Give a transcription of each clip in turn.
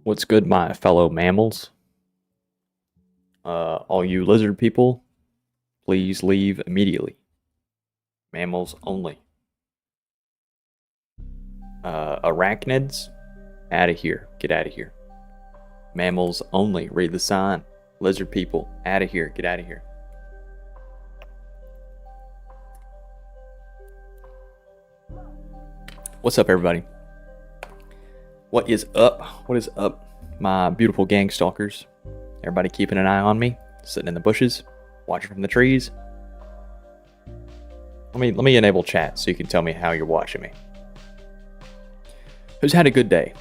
What's good, my fellow mammals? All you lizard people, please leave immediately. Mammals only. Arachnids, out of here. Get out of here. Mammals only. Read the sign. Lizard people, out of here. Get out of here. What's up, everybody? What is up? What is up, my beautiful gang stalkers? Everybody keeping an eye on me, sitting in the bushes, watching from the trees. Let me enable chat so you can tell me how you're watching me. Who's had a good day?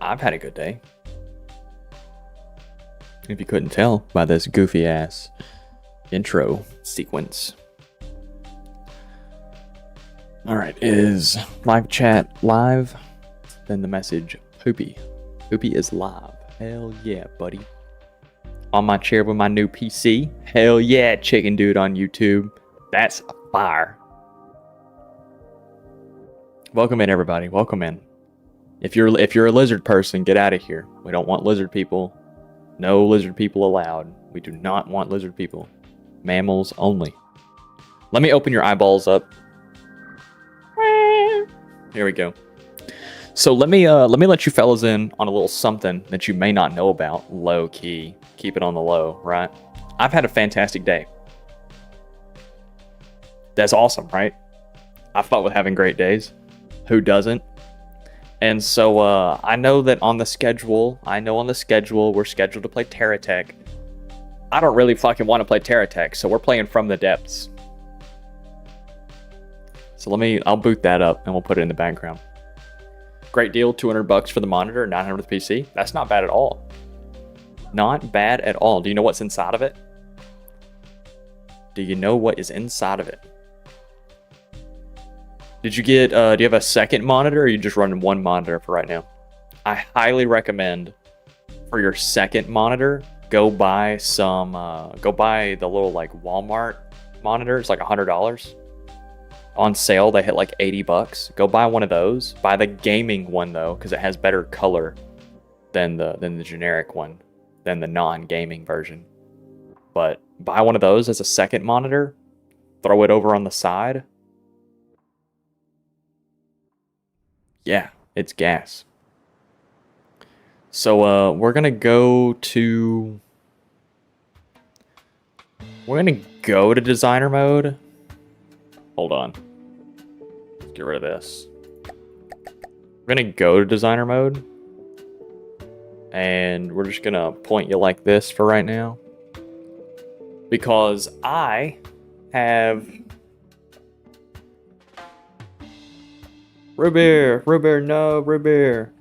I've had a good day. If you couldn't tell by this goofy ass intro sequence. Alright, is live chat live? Then the message, Poopy. Poopy is live. Hell yeah, buddy. On my chair with my new PC. Hell yeah, chicken dude on YouTube. That's fire. Welcome in, everybody. Welcome in. If you're a lizard person, get out of here. We don't want lizard people. No lizard people allowed. We do not want lizard people. Mammals only. Let me open your eyeballs up. Here we go. So let me let you fellas in on a little something that you may not know about. Low key. Keep it on the low, right? I've had a fantastic day. That's awesome, right? I fought with having great days. Who doesn't? And so I know on the schedule, we're scheduled to play Terratech. I don't really fucking want to play Terratech, so we're playing From the Depths. So I'll boot that up and we'll put it in the background. Great deal, $200 for the monitor, $900 with the PC. That's not bad at all. Not bad at all. Do you know what's inside of it? Do you know what is inside of it? Did you get, do you have a second monitor, or are you just running one monitor for right now? I highly recommend for your second monitor, go buy the little like Walmart monitors, like $100. On sale, they hit like $80. Go buy one of those. Buy the gaming one though, because it has better color than the generic one, than the non-gaming version. But buy one of those as a second monitor. Throw it over on the side. Yeah, it's gas. So we're gonna go to designer mode. Hold on. Let's get rid of this. We're gonna go to designer mode. And we're just gonna point you like this for right now. Because I have root beer, no, root beer.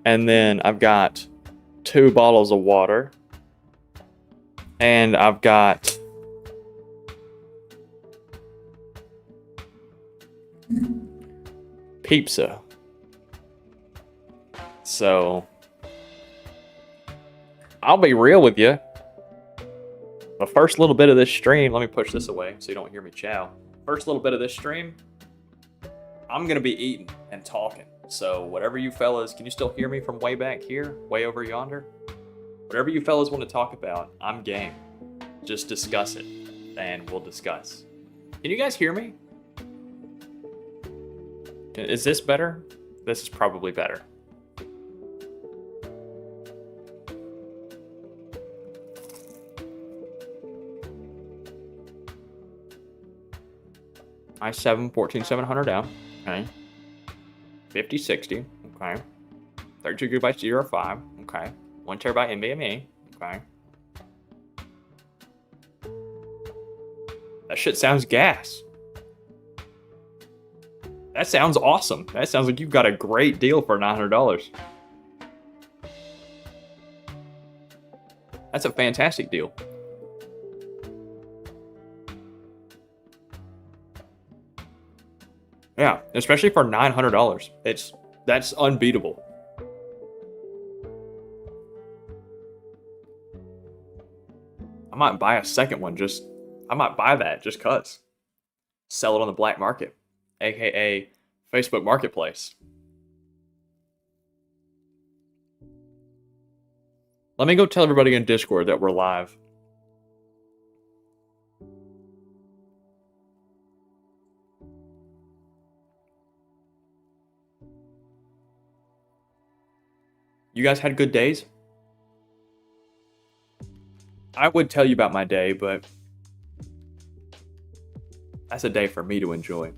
And then I've got 2 bottles of water. And I've got pizza. So I'll be real with you. The first little bit of this stream, let me push this away so you don't hear me chow. First little bit of this stream, I'm gonna be eating and talking. So whatever you fellas, can you still hear me from way back here, way over yonder? Whatever you fellas want to talk about, I'm game. Just discuss it, and we'll discuss. Can you guys hear me? Is this better? This is probably better. i7 14700 down. Okay. 5060. Okay. 32 gigabytes DDR5. Okay. 1 terabyte NVMe. Okay. That shit sounds gas. That sounds awesome. That sounds like you've got a great deal for $900. That's a fantastic deal. Yeah, especially for $900. That's unbeatable. I might buy a second one I might buy that just cuz. Sell it on the black market, aka Facebook Marketplace. Let me go tell everybody in Discord that we're live. You guys had good days? I would tell you about my day, but that's a day for me to enjoy.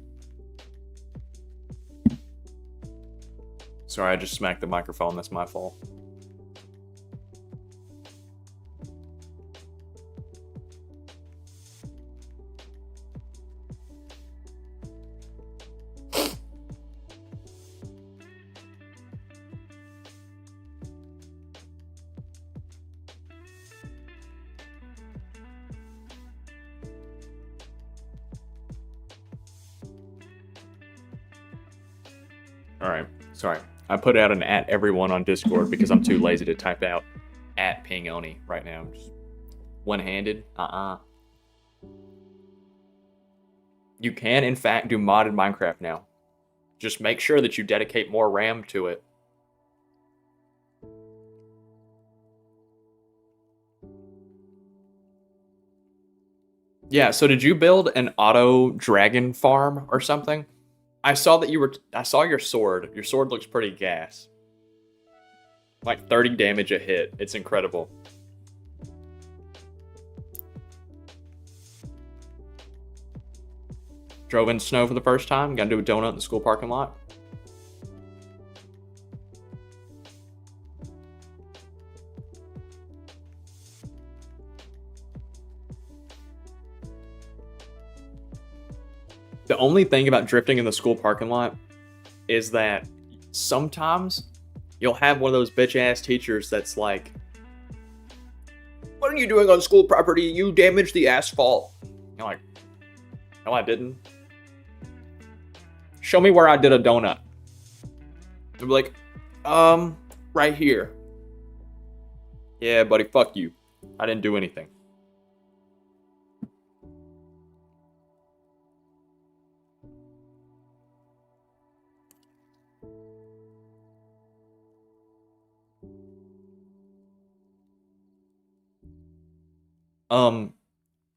Sorry, I just smacked the microphone. That's my fault. Alright, sorry. I put out an at everyone on Discord because I'm too lazy to type out at Pingoni right now. Just one-handed? You can, in fact, do modded Minecraft now. Just make sure that you dedicate more RAM to it. Yeah, so did you build an auto dragon farm or something? I saw that I saw your sword. Your sword looks pretty gas. Like 30 damage a hit. It's incredible. Drove in snow for the first time. Gotta do a donut in the school parking lot. The only thing about drifting in the school parking lot is that sometimes you'll have one of those bitch-ass teachers that's like, "What are you doing on school property? You damaged the asphalt." You're like, "No, I didn't. Show me where I did a donut." They'll be like, right here." "Yeah, buddy, fuck you. I didn't do anything."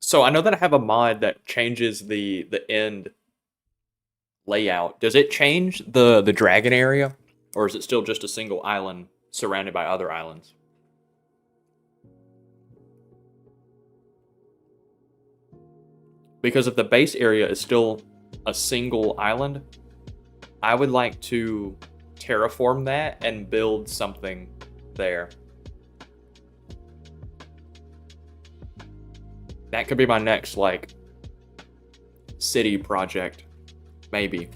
So I know that I have a mod that changes the end layout. Does it change the dragon area, or is it still just a single island surrounded by other islands? Because if the base area is still a single island, I would like to terraform that and build something there. That could be my next, like, city project. Maybe.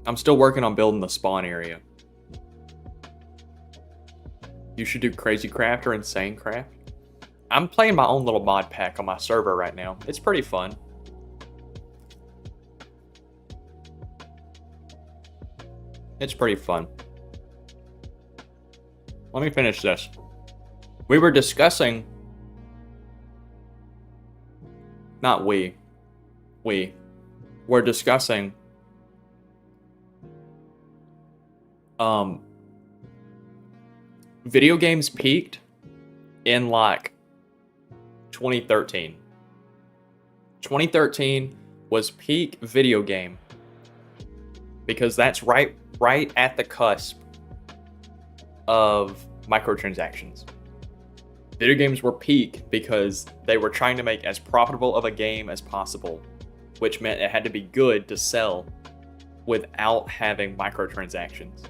I'm still working on building the spawn area. You should do Crazy Craft or Insane Craft. I'm playing my own little mod pack on my server right now. It's pretty fun. It's pretty fun. Let me finish this. We were discussing... Not we. We. We're discussing... Video games peaked in, like, 2013. 2013 was peak video game. Because that's right at the cusp of microtransactions. Video games were peak because they were trying to make as profitable of a game as possible, which meant it had to be good to sell without having microtransactions.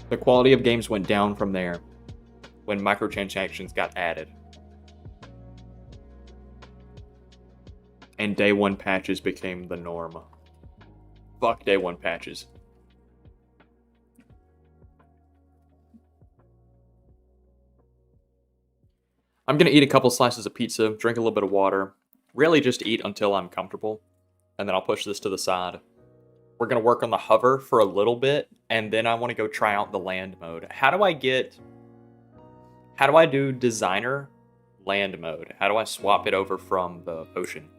The quality of games went down from there when microtransactions got added. And day one patches became the norm. Fuck day one patches. I'm gonna eat a couple slices of pizza, drink a little bit of water, really just eat until I'm comfortable, and then I'll push this to the side. We're gonna work on the hover for a little bit, and then I want to go try out the land mode. How do I do designer land mode? How do I swap it over from the ocean?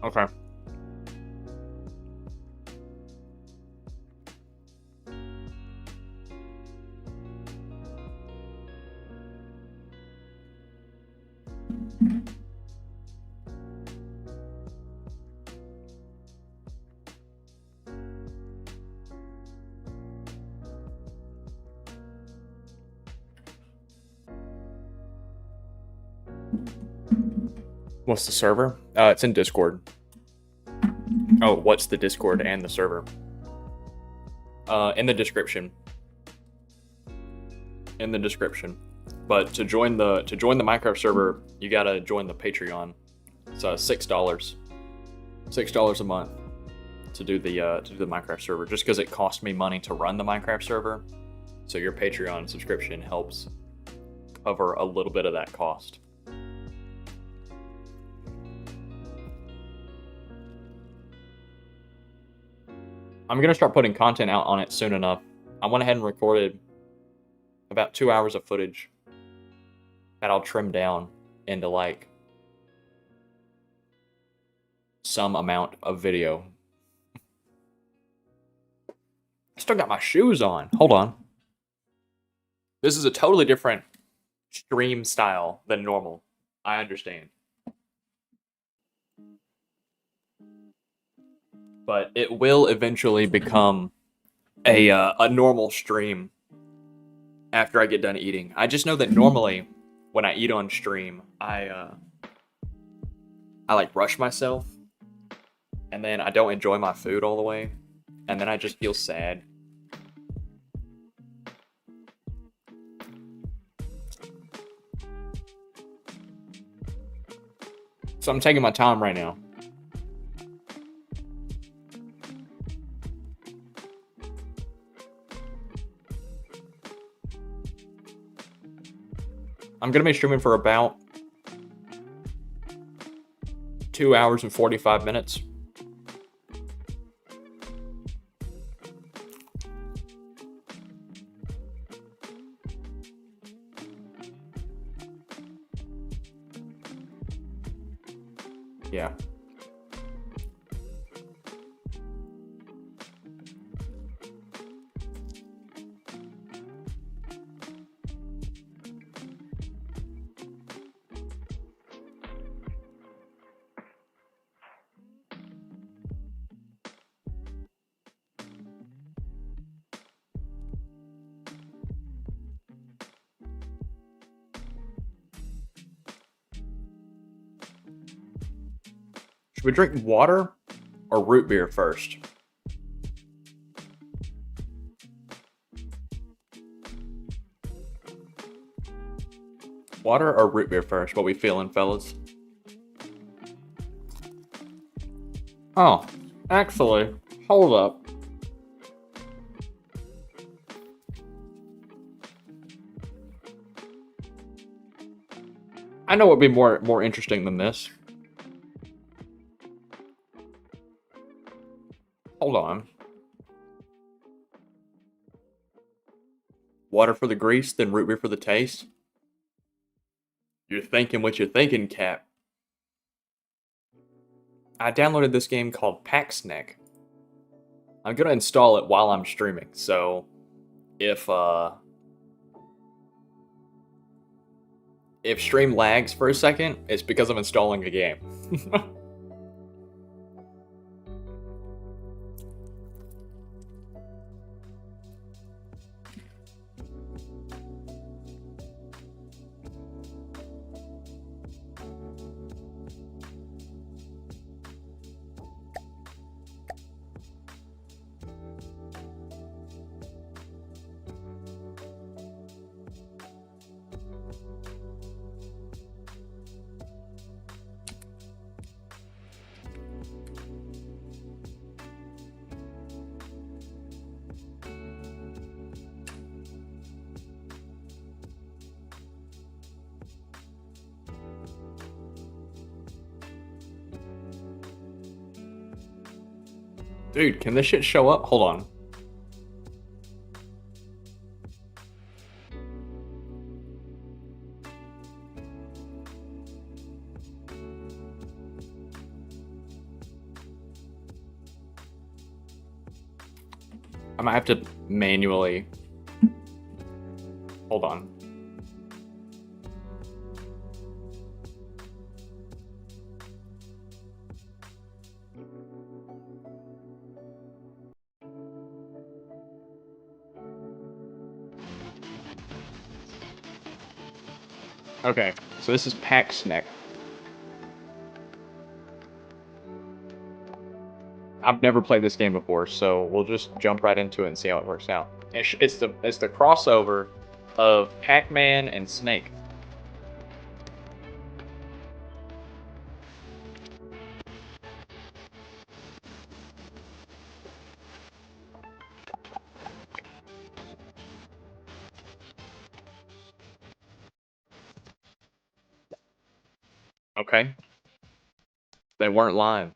Okay. What's the server? It's in Discord. Oh, what's the Discord and the server? In the description. In the description. But to join the Minecraft server, you gotta join the Patreon. It's $6. $6 a month to do the Minecraft server. Just because it cost me money to run the Minecraft server, so your Patreon subscription helps cover a little bit of that cost. I'm gonna start putting content out on it soon enough. I went ahead and recorded about 2 hours of footage that I'll trim down into like some amount of video. I still got my shoes on. Hold on. This is a totally different stream style than normal. I understand. But it will eventually become a normal stream after I get done eating. I just know that normally when I eat on stream, I like rush myself, and then I don't enjoy my food all the way, and then I just feel sad. So I'm taking my time right now. I'm going to be streaming for about 2 hours and 45 minutes. Yeah. Should we drink water or root beer first? Water or root beer first? What we feeling, fellas? Oh, actually, hold up. I know what would be more interesting than this. Hold on. Water for the grease, then root beer for the taste. You're thinking what you're thinking, Cap. I downloaded this game called Packsneck. I'm gonna install it while I'm streaming, so if stream lags for a second, it's because I'm installing a game. Dude, can this shit show up? Hold on. I might have to manually... Hold on. Okay, so this is Paxneck. I've never played this game before, so we'll just jump right into it and see how it works out. It's the crossover of Pac-Man and Snake. Okay. They weren't lying.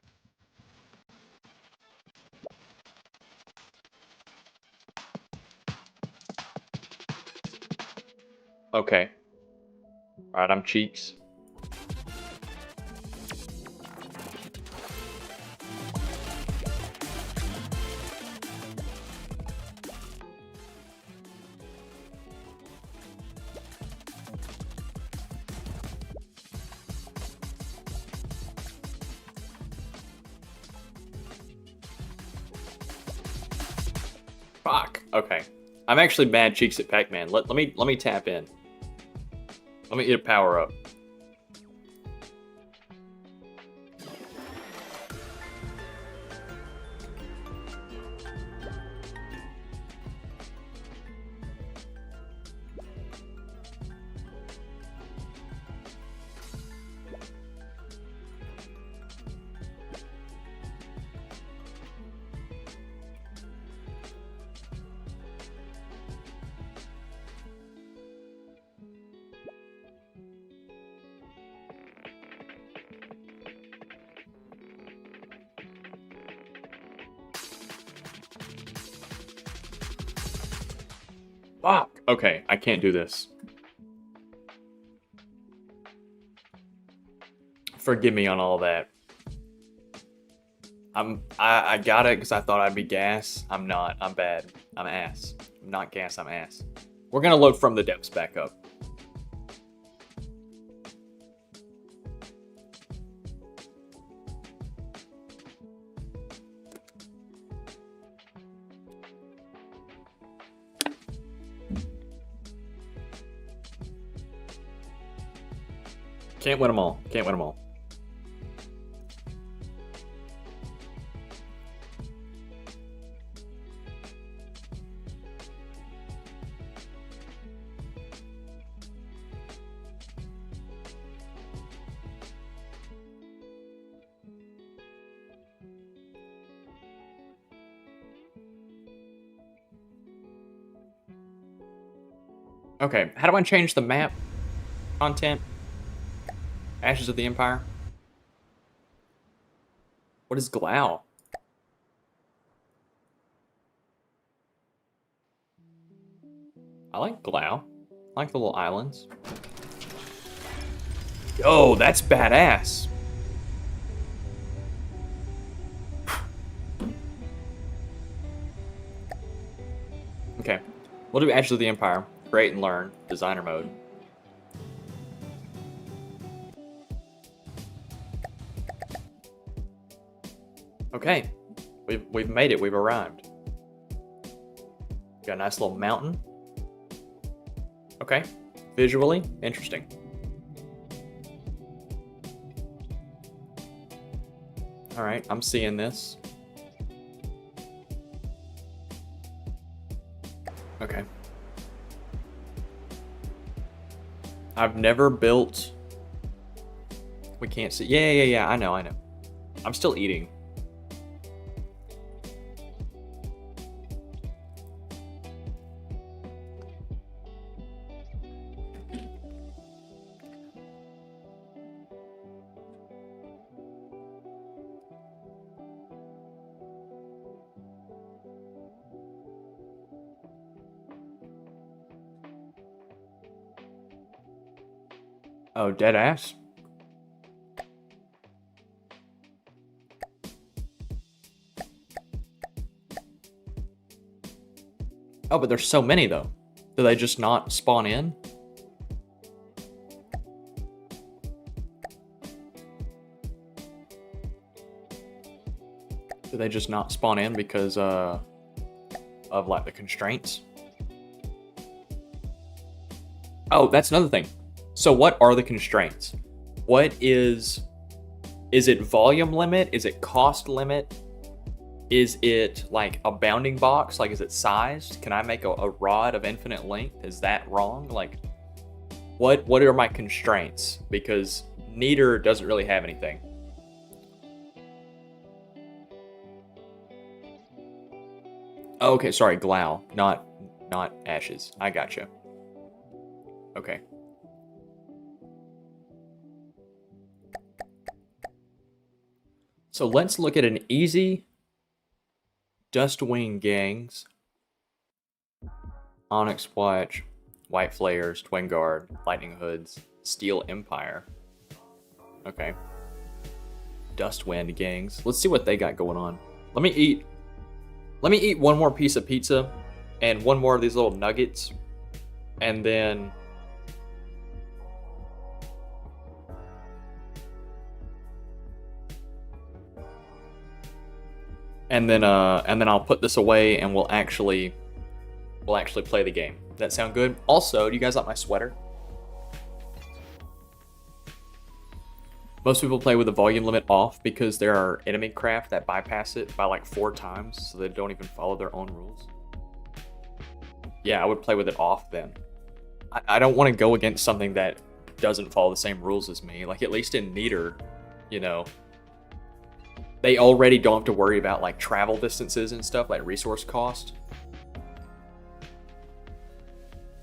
Okay. Alright, I'm Cheeks. Fuck. Okay. I'm actually mad Cheeks at Pac-Man. Let me tap in. Let me get a power up. Fuck. Okay, I can't do this. Forgive me on all that. I got it because I thought I'd be gas. I'm not. I'm bad. I'm ass. I'm not gas, I'm ass. We're gonna load from the depths back up. Can't win them all. Can't win them all. Okay, how do I change the map content? Ashes of the Empire? What is Glau? I like Glau. I like the little islands. Yo, that's badass. Okay, we'll do Ashes of the Empire. Create and learn. Designer mode. Okay, we've made it. We've arrived. Got a nice little mountain. Okay, visually interesting. All right, I'm seeing this. Okay. I've never built. We can't see. Yeah. I know. I'm still eating. Oh, dead ass. Oh, but there's so many though. Do they just not spawn in? Do they just not spawn in because of like the constraints? Oh, that's another thing. So what are the constraints? What is it volume limit? Is it cost limit? Is it like a bounding box? Like, is it sized? Can I make a rod of infinite length? Is that wrong? Like, what are my constraints? Because neither doesn't really have anything. Oh, okay, sorry, Glau, not ashes. I gotcha. Okay. So let's look at an easy Dustwing Gangs, Onyx Watch, White Flares, Twin Guard, Lightning Hoods, Steel Empire. Okay. Dustwind Gangs. Let's see what they got going on. Let me eat one more piece of pizza and one more of these little nuggets, and then I'll put this away and we'll actually play the game. Does that sound good? Also, do you guys like my sweater? Most people play with the volume limit off because there are enemy craft that bypass it by like 4 times, so they don't even follow their own rules. Yeah, I would play with it off then. I don't want to go against something that doesn't follow the same rules as me. Like, at least in Neater, you know, they already don't have to worry about like travel distances and stuff, like resource cost.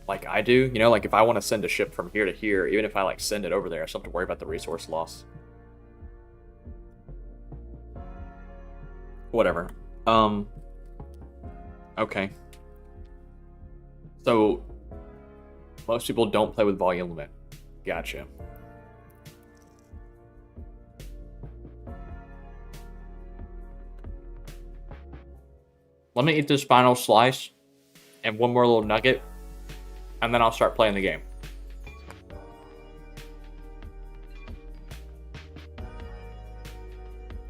Like I do, you know, like if I want to send a ship from here to here, even if I like send it over there, I still have to worry about the resource loss. Whatever. Okay. So most people don't play with volume limit. Gotcha. Let me eat this final slice and one more little nugget, and then I'll start playing the game.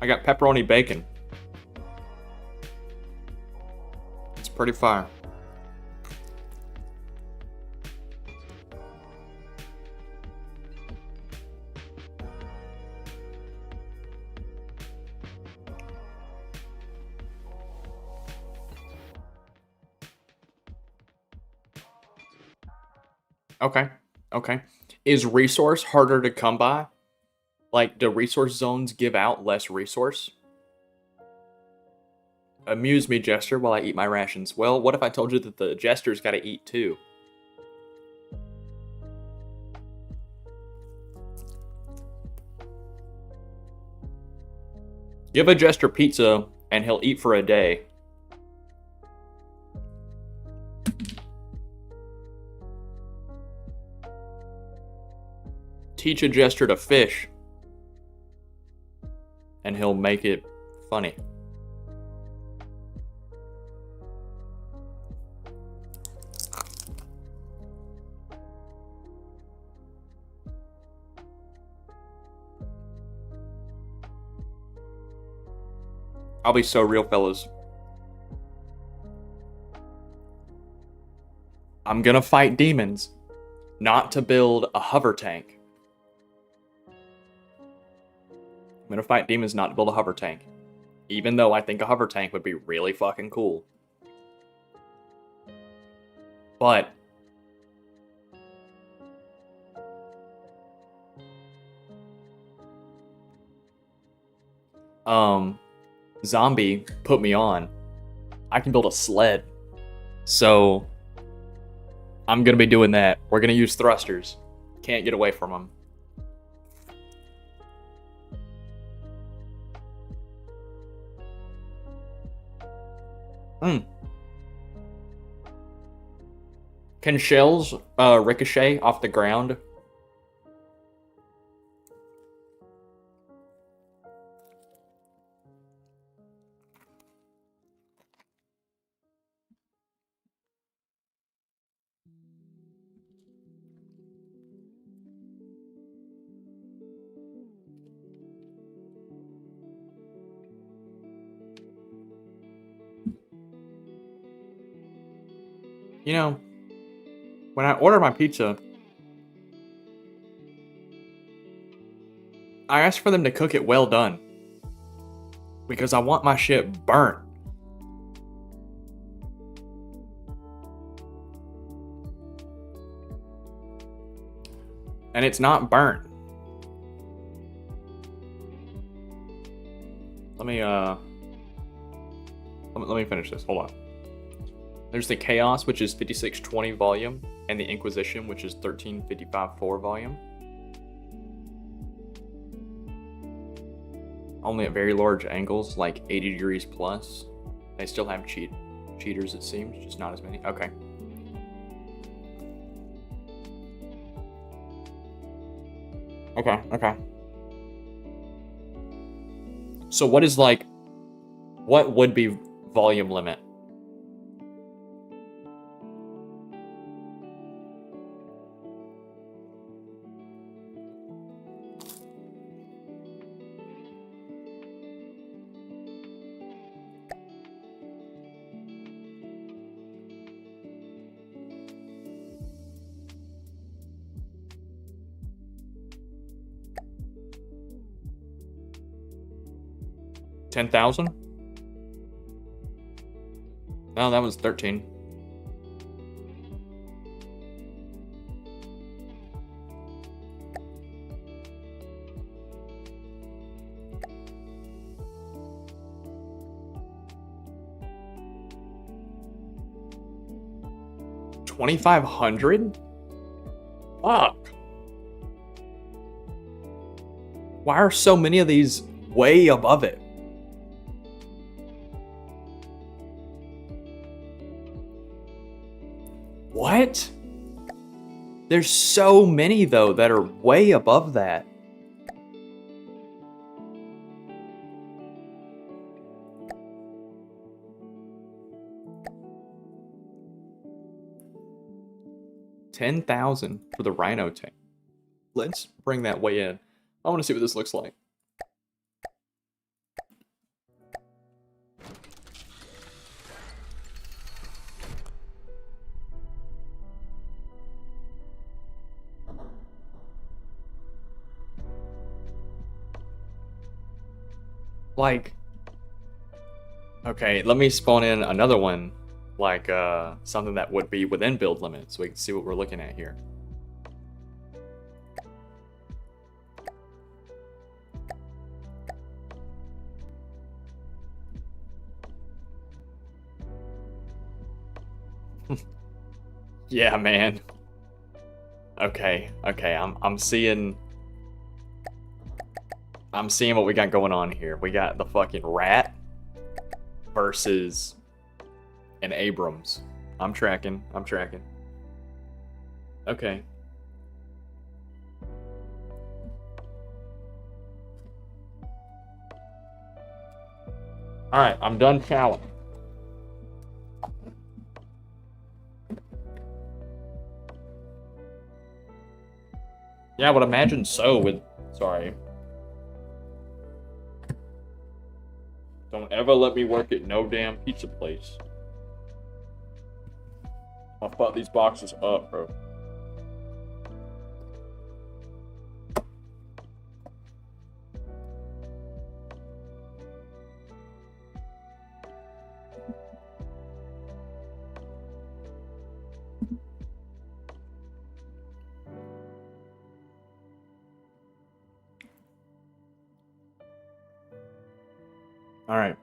I got pepperoni bacon. It's pretty fire. Okay. Okay. Is resource harder to come by? Like, do resource zones give out less resource? Amuse me, Jester, while I eat my rations. Well, what if I told you that the Jester's got to eat too? Give a Jester pizza, and he'll eat for a day. Teach a Jester to fish, and he'll make it funny. I'll be so real, fellas. I'm gonna fight demons, not to build a hover tank. I'm gonna fight demons not to build a hover tank. Even though I think a hover tank would be really fucking cool. But Zombie put me on. I can build a sled. So I'm gonna be doing that. We're gonna use thrusters. Can't get away from them. Can shells ricochet off the ground? You know, when I order my pizza, I ask for them to cook it well done. Because I want my shit burnt. And it's not burnt. Let me finish this. Hold on. There's the Chaos, which is 5620 volume, and the Inquisition, which is 1355.4 volume. Only at very large angles, like 80 degrees plus. They still have cheaters, it seems, just not as many. Okay. Okay. So what would be volume limit? $10,000? No, that was 13. $2,500? Fuck. Why are so many of these way above it? What? There's so many, though, that are way above that. $10,000 for the Rhino tank. Let's bring that way in. I want to see what this looks like. Like, okay, let me spawn in another one, like something that would be within build limits, so we can see what we're looking at here. Yeah, man. Okay, I'm seeing what we got going on here. We got the fucking rat versus an Abrams. I'm tracking. Okay. Alright, I'm done challenge. Yeah, I would imagine so with... Sorry. Don't ever let me work at no damn pizza place. I'll fuck these boxes up, bro. All right.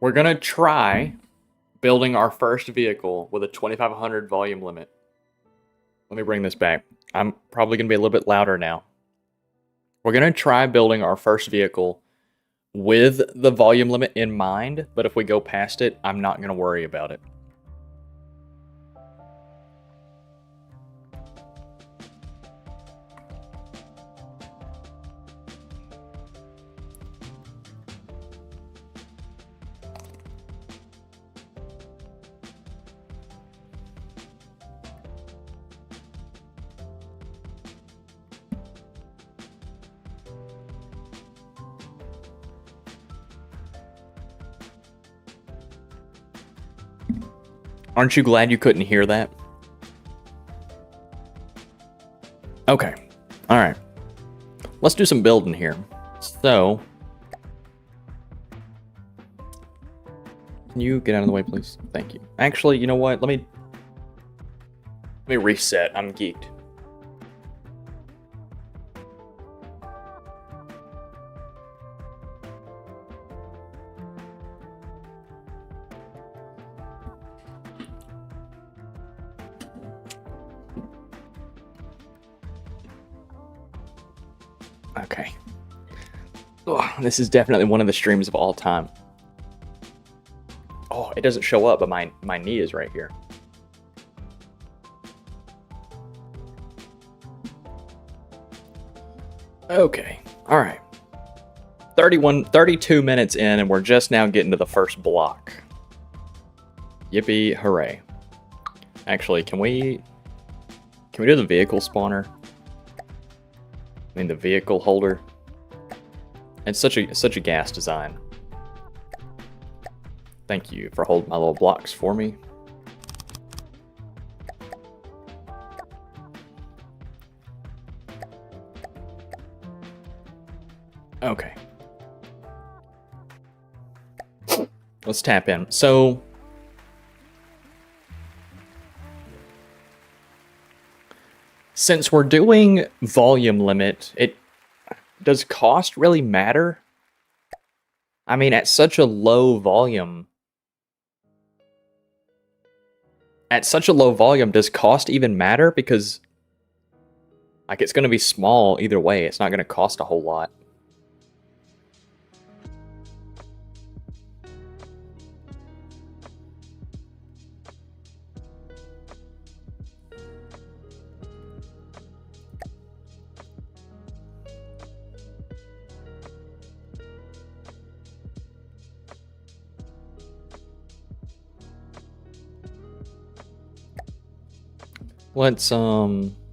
We're going to try building our first vehicle with a 2,500 volume limit. Let me bring this back. I'm probably going to be a little bit louder now. We're going to try building our first vehicle with the volume limit in mind, but if we go past it, I'm not going to worry about it. Aren't you glad you couldn't hear that? Okay. All right. Let's do some building here. So, can you get out of the way, please? Thank you. Actually, you know what? Let me reset. I'm geeked. Okay. Oh, this is definitely one of the streams of all time. Oh, it doesn't show up, but my knee is right here. Okay. All right. 32 minutes in, and we're just now getting to the first block. Yippee, hooray. Actually, can we do the vehicle spawner? I mean, the vehicle holder. It's such a gas design. Thank you for holding my little blocks for me. Okay. Let's tap in. So, since we're doing volume limit, does cost really matter? I mean, at such a low volume, does cost even matter? Because, like, it's going to be small either way. It's not going to cost a whole lot.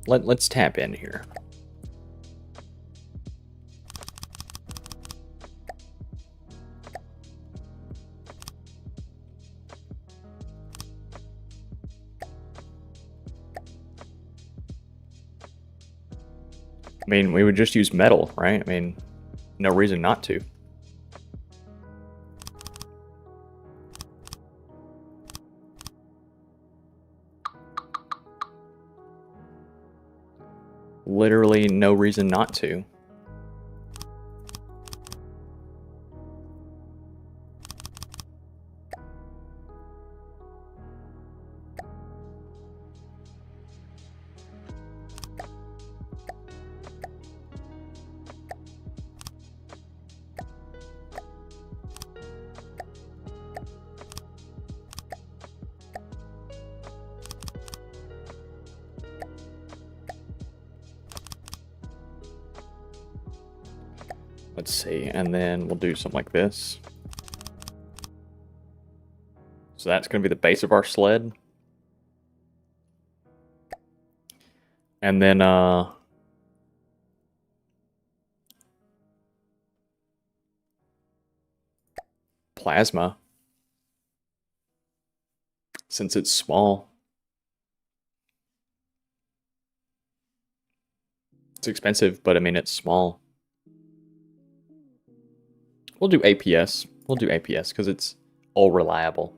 Let's tap in here. I mean, we would just use metal, right? I mean, no reason not to. Literally no reason not to. Let's see, and then we'll do something like this. So that's going to be the base of our sled. And then, plasma. Since it's small. It's expensive, but I mean, it's small. We'll do APS. We'll do APS because it's all reliable.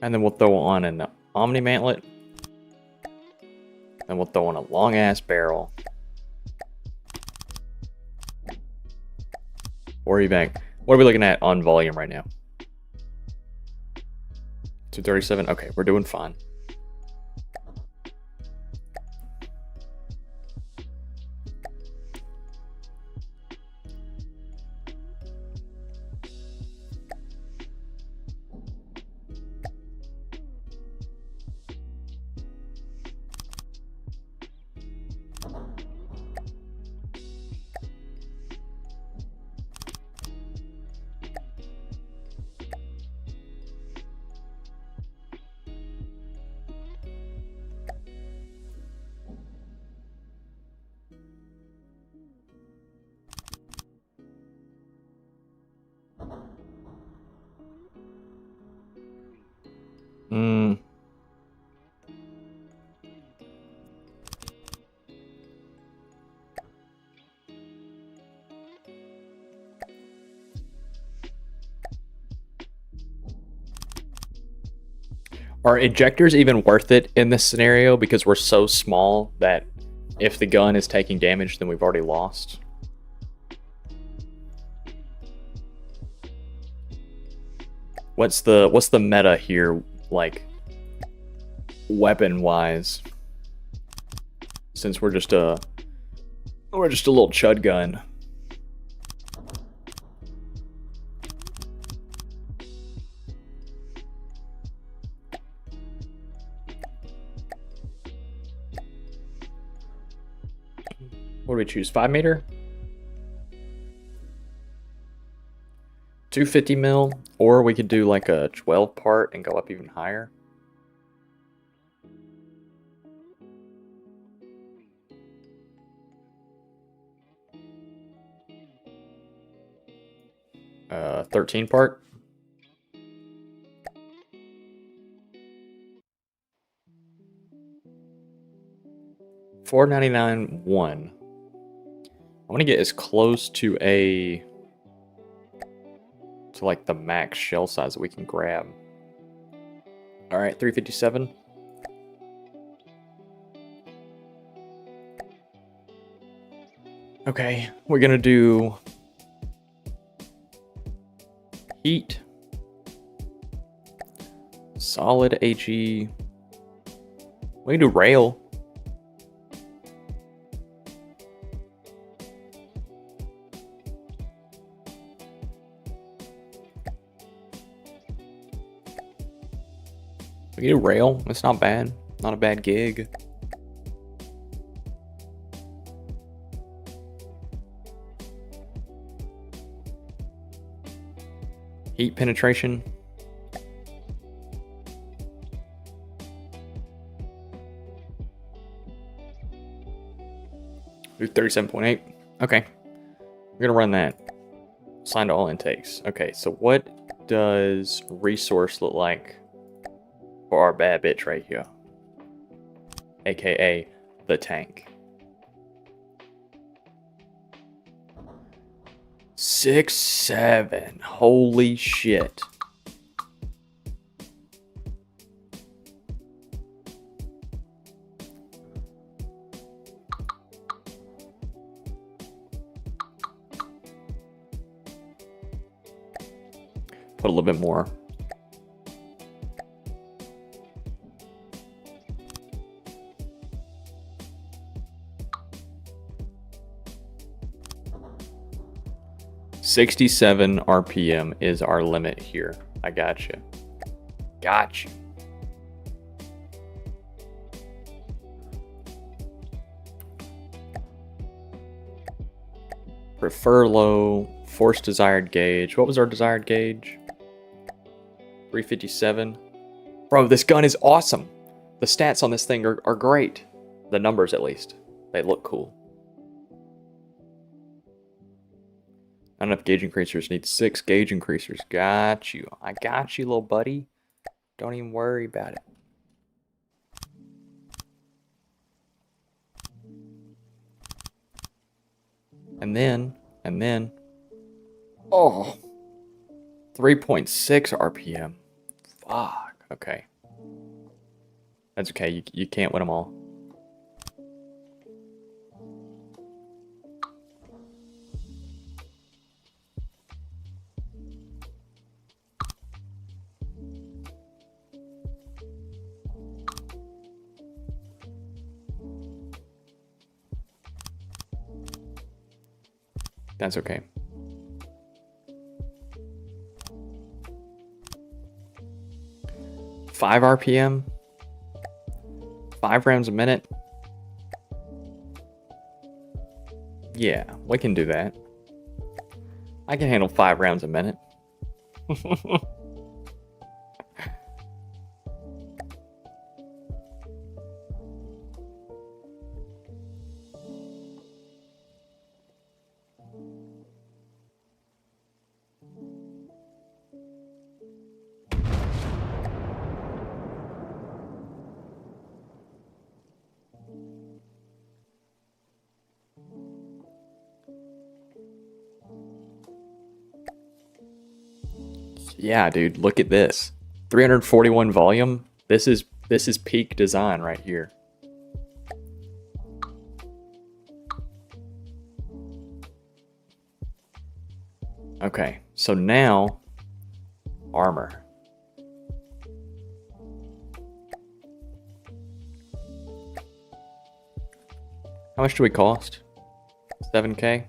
And then we'll throw on an Omni mantlet. And we'll throw on a long ass barrel. Or are you back? What are we looking at on volume right now? 237? Okay, we're doing fine. Are ejectors even worth it in this scenario because we're so small that if the gun is taking damage, then we've already lost? What's the meta here, like, weapon-wise? Since we're just a little chud gun. What do we choose? 5 meter? 250 mil, or we could do like a 12 part and go up even higher. Uh, 13 part. $499.1. I want to get as close to like the max shell size that we can grab. All right, 357. Okay, we're gonna do heat, solid HE. We can do rail. We can do rail. It's not bad. Not a bad gig. Heat penetration. Do 37.8. Okay. We're gonna run that. Assign to all intakes. Okay, so what does resource look like for our bad bitch right here? AKA the tank. 6.7. Holy shit. Put a little bit more. $67 RPM is our limit here. I got you. Got you. Prefer low. Force desired gauge. What was our desired gauge? 357. Bro, this gun is awesome. The stats on this thing are great. The numbers, at least. They look cool. Not enough gauge increasers. Need 6 gauge increasers. Got you. I got you, little buddy. Don't even worry about it. And then, oh, 3.6 RPM. Fuck. Okay. That's okay. You can't win them all. That's okay. Five RPM, 5 rounds a minute. Yeah, we can do that. I can handle 5 rounds a minute. Yeah, dude, look at this. 341 volume, This is peak design right here. Okay, so now armor. How much do we cost? 7K?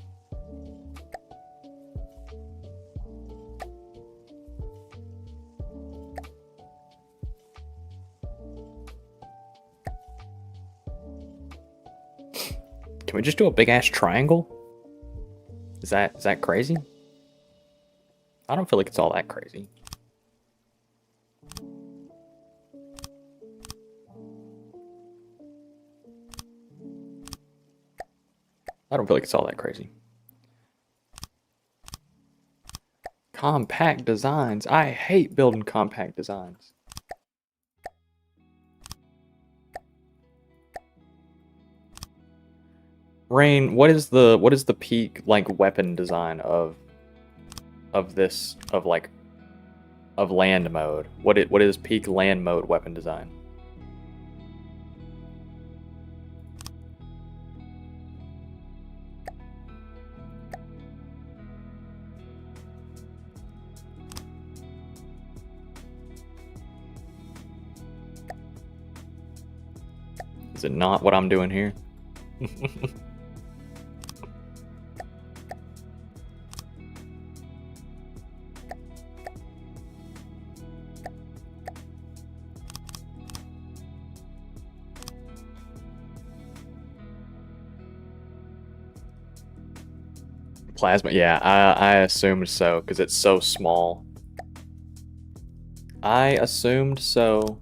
Can we just do a big ass triangle? Is that crazy? I don't feel like it's all that crazy. I don't feel like it's all that crazy. Compact designs. I hate building compact designs. Rain, what is the peak like weapon design of land mode? What is peak land mode weapon design? Is it not what I'm doing here? Plasma, yeah, I assumed so, because it's so small. I assumed so.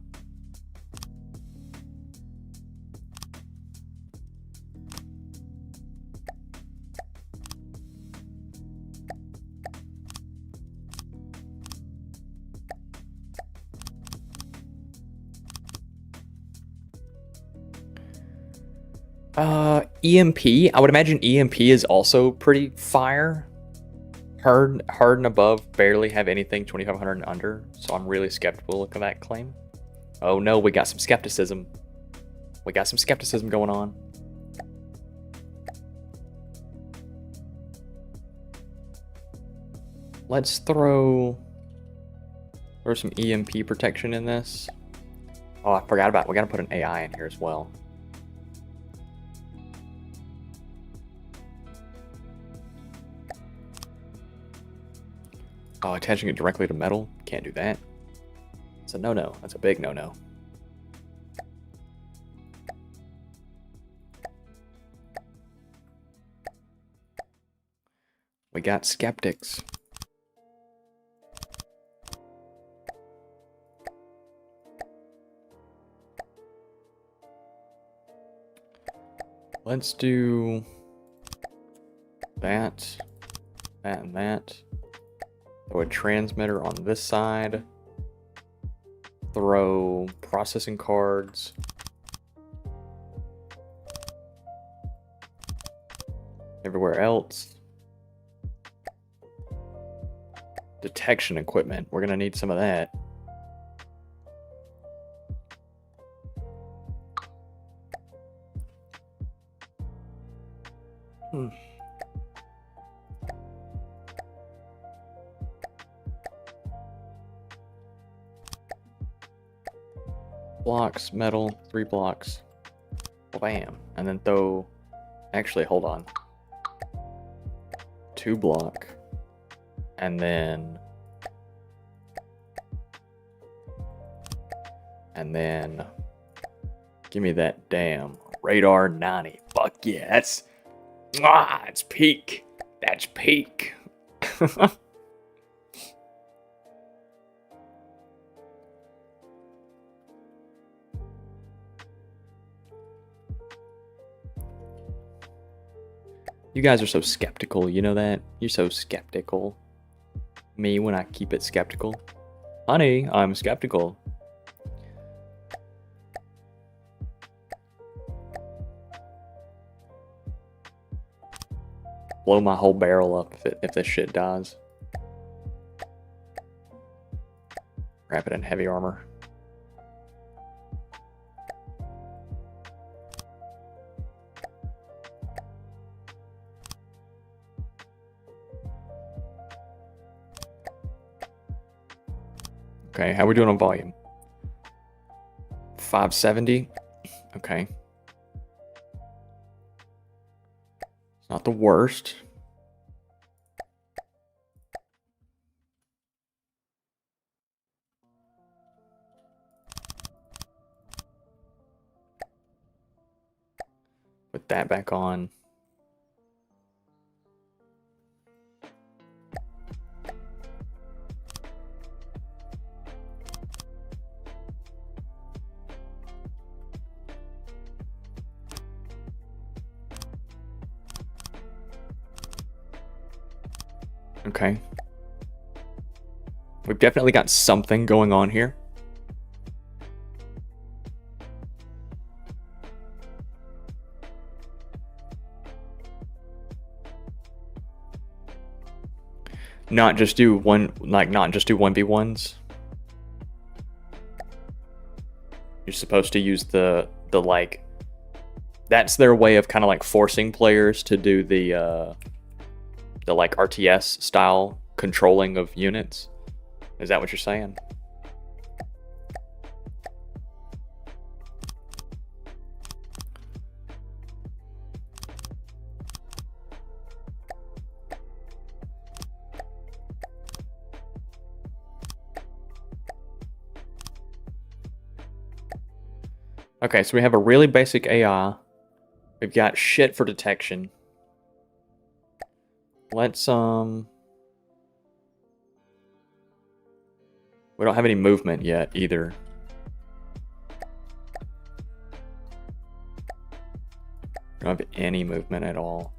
EMP, I would imagine EMP is also pretty fire. Hard and above barely have anything 2500 and under, so I'm really skeptical of that claim. Oh no, we got some skepticism. We got some skepticism going on. Let's throw some EMP protection in this. Oh, I forgot about it. We gotta put an AI in here as well. Oh, attaching it directly to metal? Can't do that. It's a no-no. That's a big no-no. We got skeptics. Let's do that, and that. Throw a transmitter on this side. Throw processing cards. Everywhere else. Detection equipment. We're gonna need some of that. Blocks, metal, 3 blocks. Bam. And then throw... Actually, hold on. 2 block. And then... Give me that damn radar 90. Fuck yeah, that's... it's peak. That's peak. You guys are so skeptical, you know that? You're so skeptical. Me, when I keep it skeptical. Honey, I'm skeptical. Blow my whole barrel up if this shit dies. Wrap it in heavy armor. Okay, how are we doing on volume? 570. Okay. It's not the worst. Put that back on. Okay. We've definitely got something going on here. Not just do 1v1s. You're supposed to use the like, that's their way of kind of like forcing players to do the like RTS style controlling of units. Is that what you're saying? Okay, so we have a really basic AI. We've got shit for detection. Let's, we don't have any movement yet, either. We don't have any movement at all.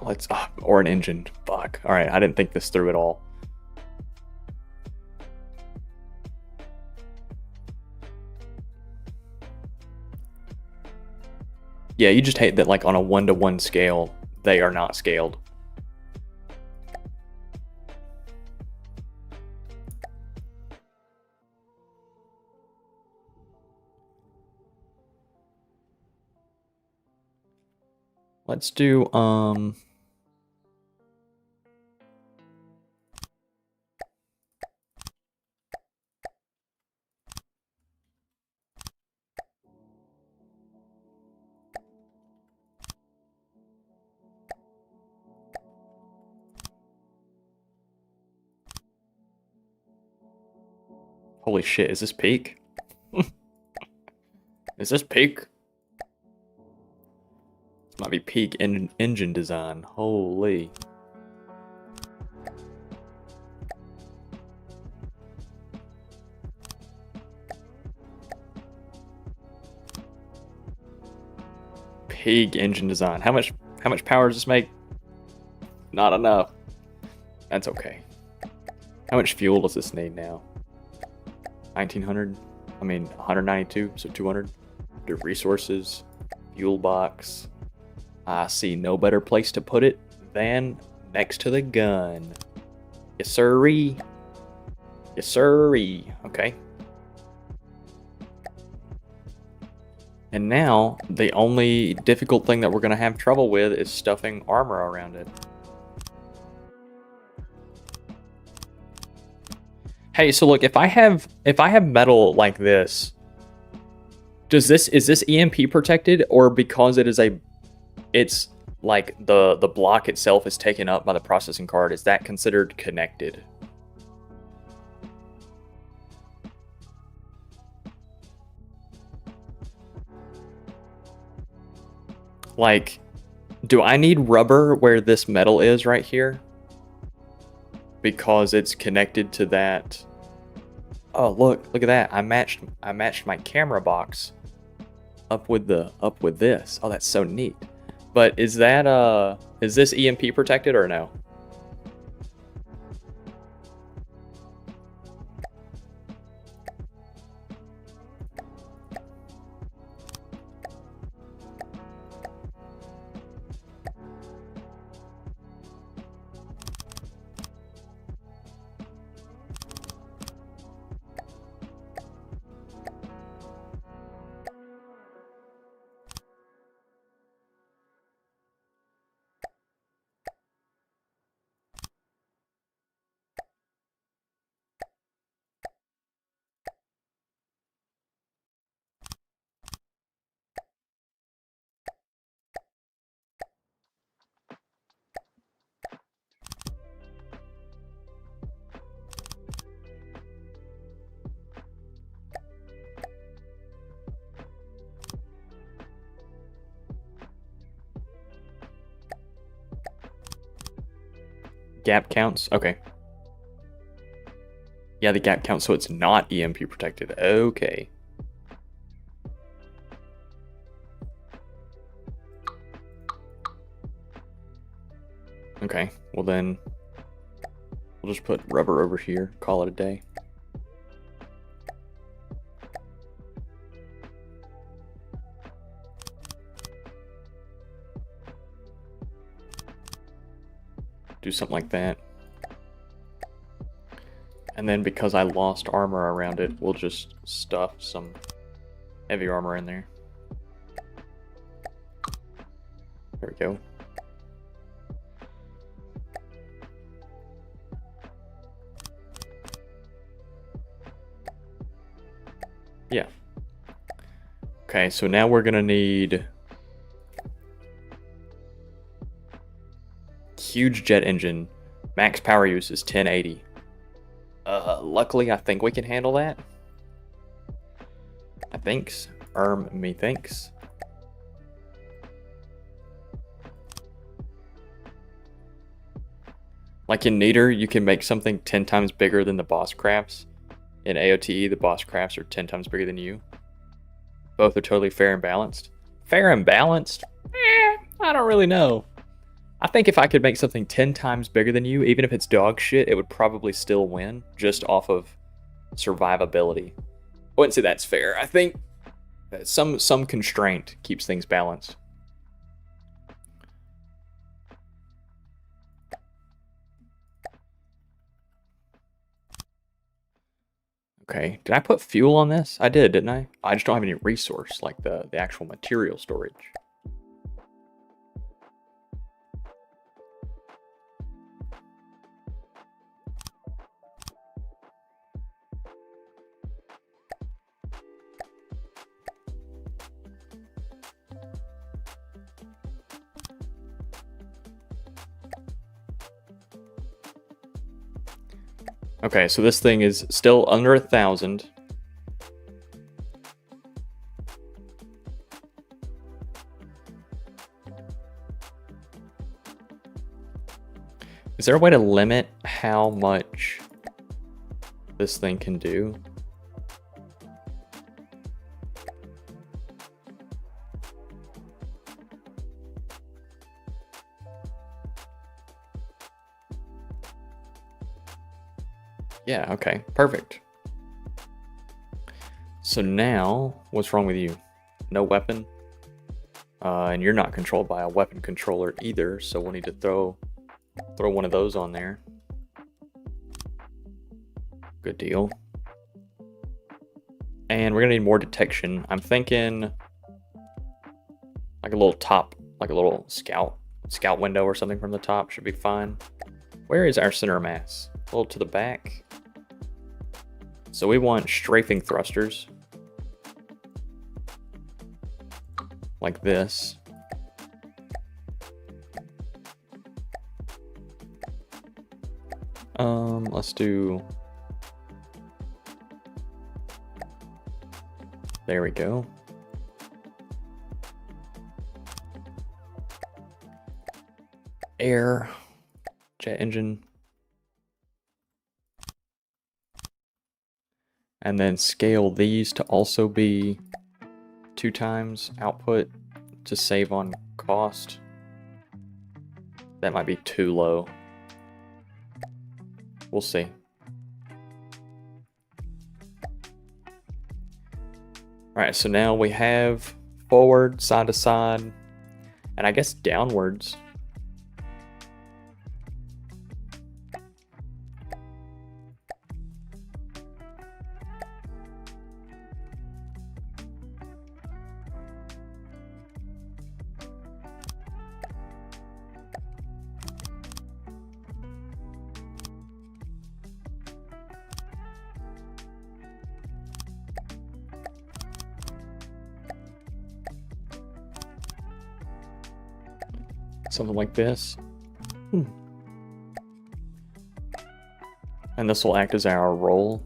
Let's, or an engine. Fuck. All right, I didn't think this through at all. Yeah, you just hate that, like, on a 1-to-1 scale, they are not scaled. Let's do, holy shit, is this peak? Is this peak? This might be peak engine design. Holy. Peak engine design. How much power does this make? Not enough. That's okay. How much fuel does this need now? 1900? I mean 192, so 200. The resources, fuel box. I see no better place to put it than next to the gun. Yes sirree. Yes sirree. Okay. And now the only difficult thing that we're gonna have trouble with is stuffing armor around it. Hey, so look, if I have metal like this, is this EMP protected, or because it's like the block itself is taken up by the processing card, is that considered connected? Like, do I need rubber where this metal is right here? Because it's connected to that. Oh, look at that. I matched my camera box up with this. Oh, that's so neat. But is this EMP protected or no? Gap counts. Okay. Yeah, the gap counts, so it's not EMP protected. Okay. Okay, well then, we'll just put rubber over here, call it a day. Do something like that. And then because I lost armor around it, we'll just stuff some heavy armor in there. There we go. Yeah. Okay, so now we're gonna need huge jet engine. Max power use is 1080. Luckily, I think we can handle that. I thinks. Methinks. Like in Neater, you can make something 10 times bigger than the boss crafts. In AOTE, the boss crafts are 10 times bigger than you. Both are totally fair and balanced. Fair and balanced? I don't really know. I think if I could make something 10 times bigger than you, even if it's dog shit, it would probably still win, just off of survivability. I wouldn't say that's fair. I think that some constraint keeps things balanced. Okay, did I put fuel on this? I did, didn't I? I just don't have any resource, like the actual material storage. Okay, so this thing is still under 1,000. Is there a way to limit how much this thing can do? Yeah, okay, perfect. So now, what's wrong with you? No weapon? And you're not controlled by a weapon controller either, so we'll need to throw one of those on there. Good deal. And we're gonna need more detection. I'm thinking like a little top, like a little scout window or something from the top should be fine. Where is our center of mass? A little to the back. So we want strafing thrusters. Like this. Let's do... There we go. Air, jet engine. And then scale these to also be 2 times output to save on cost. That might be too low. We'll see. Alright, so now we have forward, side to side, and I guess downwards. Something like this. And this will act as our roll.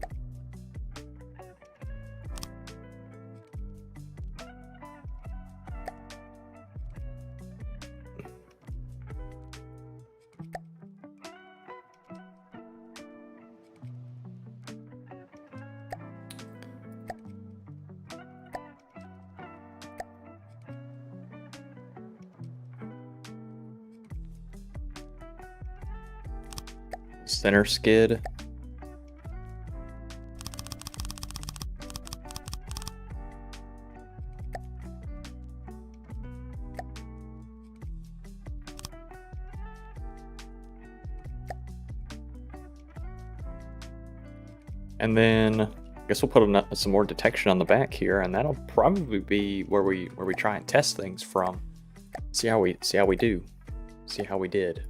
Center skid. And then I guess we'll put some more detection on the back here, and that'll probably be where we try and test things from. See how we do. See how we did.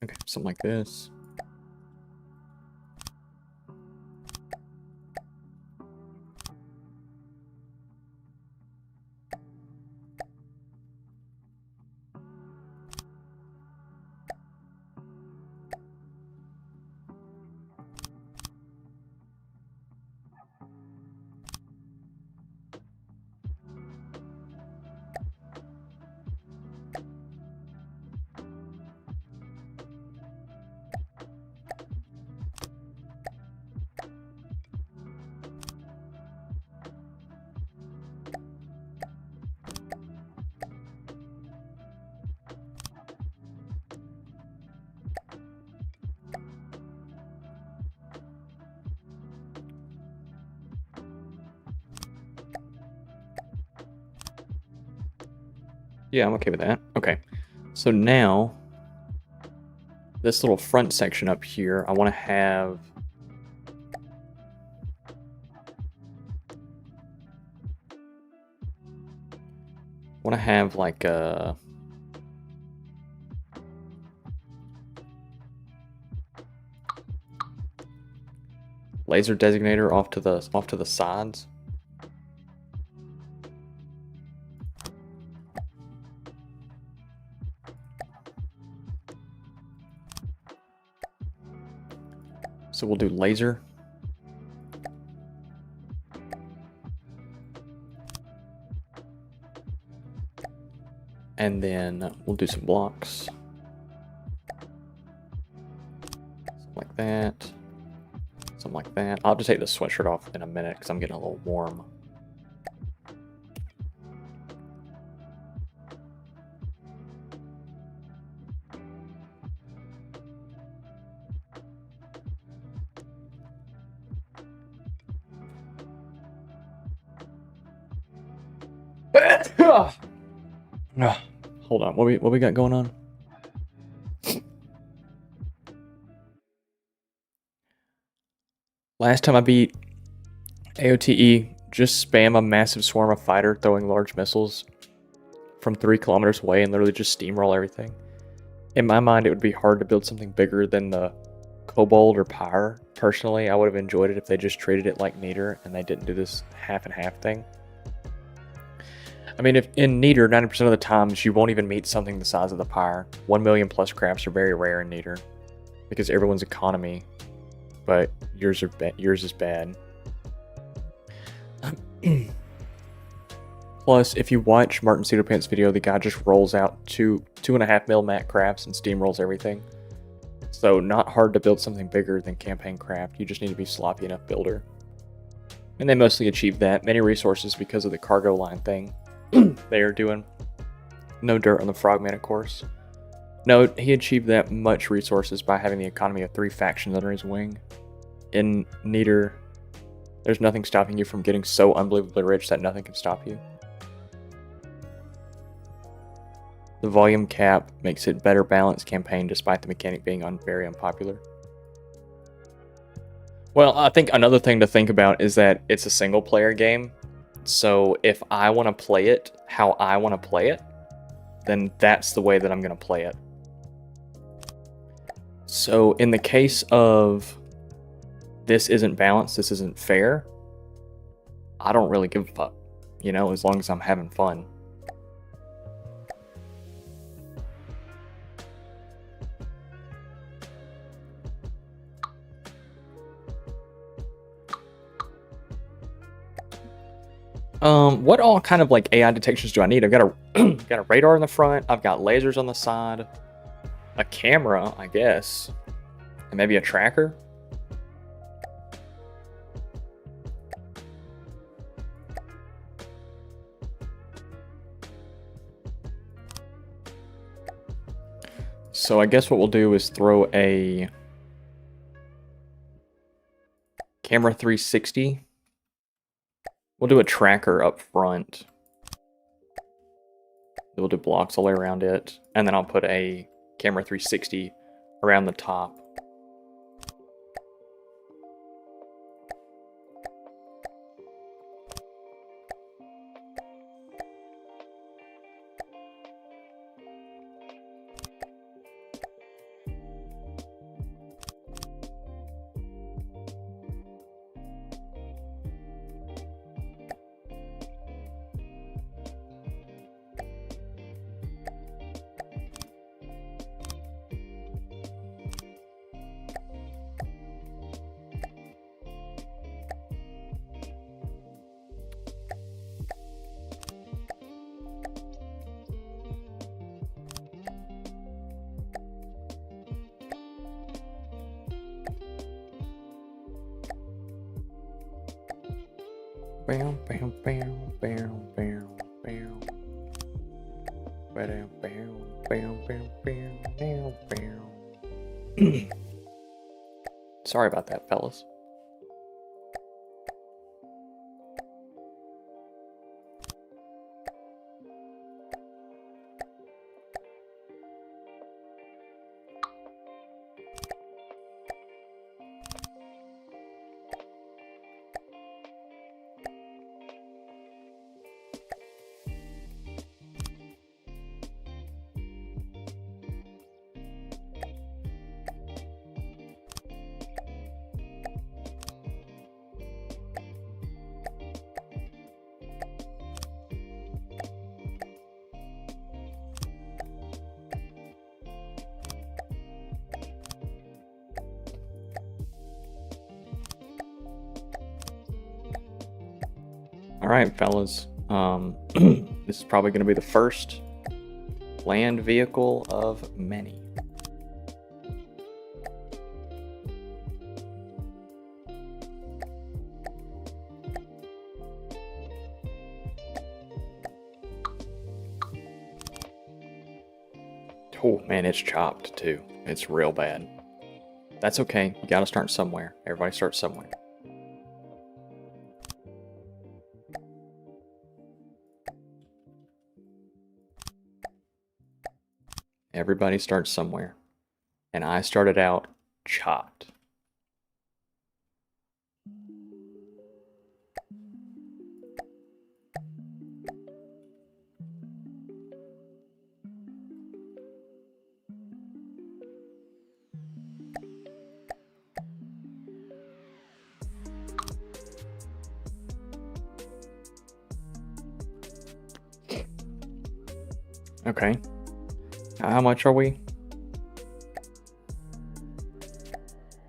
Okay, something like this. Yeah, I'm okay with that. Okay, so now this little front section up here, I want to have like a laser designator off to the sides. So we'll do laser. And then we'll do some blocks. Something like that. Something like that. I'll just take the sweatshirt off in a minute because I'm getting a little warm. Hold on, what we got going on? Last time I beat AOTE, just spam a massive swarm of fighter throwing large missiles from 3 kilometers away and literally just steamroll everything. In my mind, it would be hard to build something bigger than the Kobold or Pyre. Personally, I would have enjoyed it if they just treated it like Neater and they didn't do this half and half thing. I mean, if in Neater, 90% of the times you won't even meet something the size of the Pyre. 1 million plus crafts are very rare in Neater because everyone's economy, but yours is bad. Plus, if you watch Martin Cedarpants' video, the guy just rolls out 2.5 mil mat crafts and steamrolls everything. So not hard to build something bigger than campaign craft. You just need to be sloppy enough builder. And they mostly achieve that. Many resources because of the cargo line thing they are doing. No dirt on the Frogman, of course. No, he achieved that much resources by having the economy of 3 factions under his wing. In Neater, there's nothing stopping you from getting so unbelievably rich that nothing can stop you. The volume cap makes it better balanced campaign despite the mechanic being very unpopular. Well, I think another thing to think about is that it's a single player game. So if I want to play it how I want to play it, then that's the way that I'm going to play it. So in the case of this isn't balanced, this isn't fair, I don't really give a fuck, you know, as long as I'm having fun. What all kind of like AI detections do I need? I've got a got a radar in the front. I've got lasers on the side, a camera, I guess, and maybe a tracker. So I guess what we'll do is throw a camera 360. We'll do a tracker up front. We'll do blocks all the way around it. And then I'll put a camera 360 around the top. Bam, bam, bam, bam, bam, bam. Bam, bam, bam, bam, bam, bam, bam. Sorry about that, fellas. All right, fellas. This is probably going to be the first land vehicle of many. Oh man, it's chopped too. It's real bad. That's okay. You got to start somewhere. Everybody starts somewhere. Everybody starts somewhere. And I started out chopped. Okay. How much are we?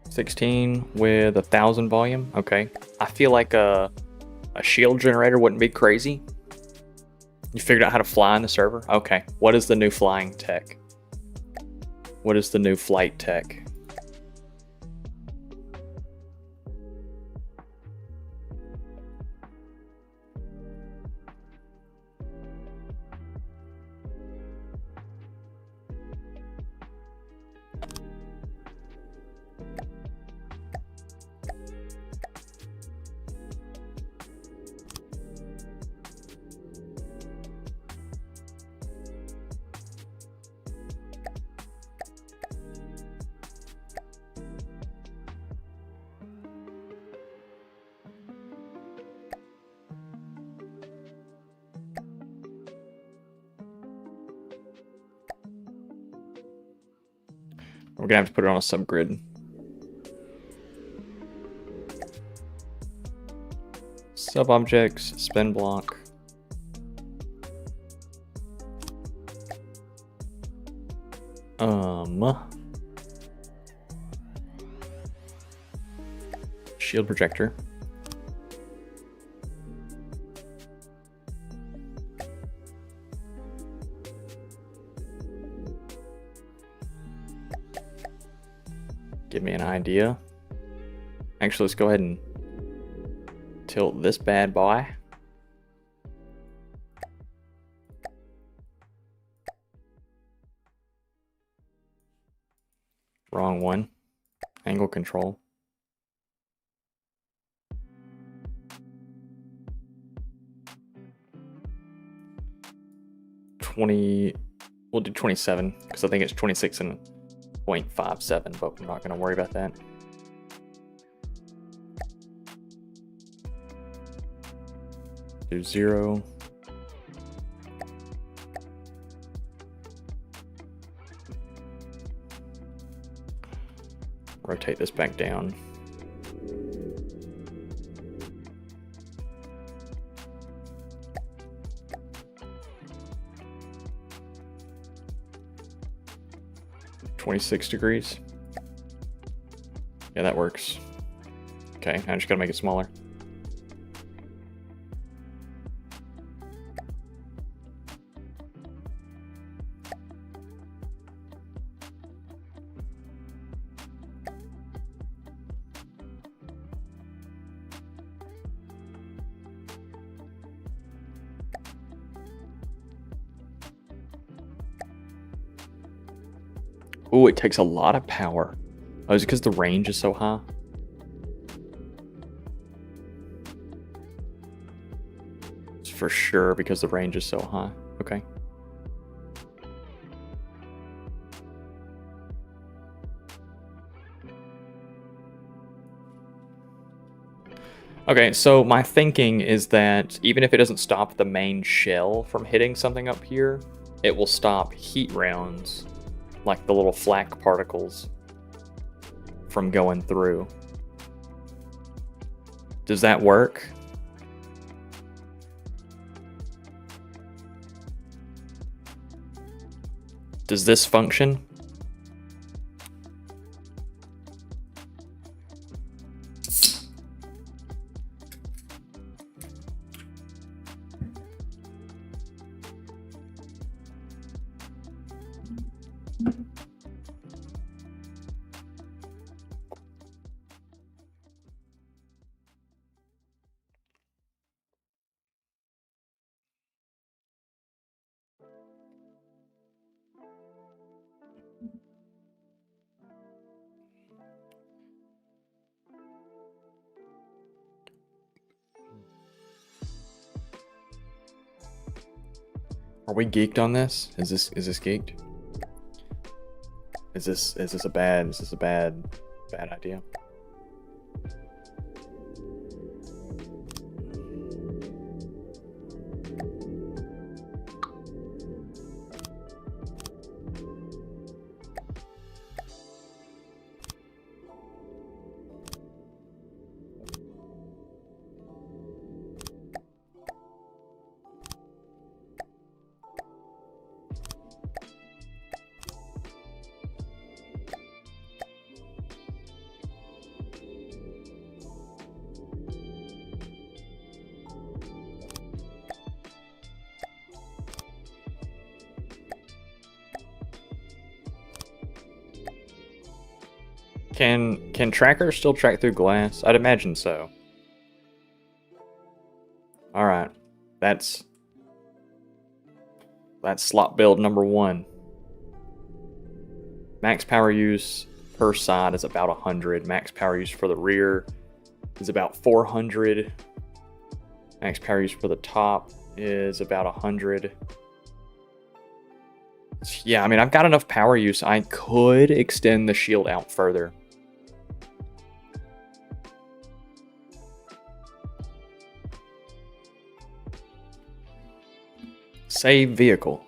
16 with 1,000 volume. Okay. I feel like a shield generator wouldn't be crazy. You figured out how to fly in the server? Okay. What is the new flying tech? What is the new flight tech? We're gonna have to put it on a subgrid. Subobjects, spin block. Shield projector. give me an idea. Actually, let's go ahead and tilt this bad boy. Wrong one. Angle control. We'll do 27 because I think it's 26.57, but we're not going to worry about that. Do 0. Rotate this back down. $26. Yeah, that works. Okay, I just gotta make it smaller. Oh, it takes a lot of power. Oh, is it because the range is so high? It's for sure because the range is so high. Okay. Okay, so my thinking is that even if it doesn't stop the main shell from hitting something up here, it will stop heat rounds, like the little flak particles, from going through. Does that work? Does this function? Are we geeked on this? Is this geeked? Is this a bad idea? Can trackers still track through glass? I'd imagine so. All right, that's slot build number 1. Max power use per side is about 100. Max power use for the rear is about 400. Max power use for the top is about 100. Yeah, I mean, I've got enough power use. I could extend the shield out further. Save vehicle.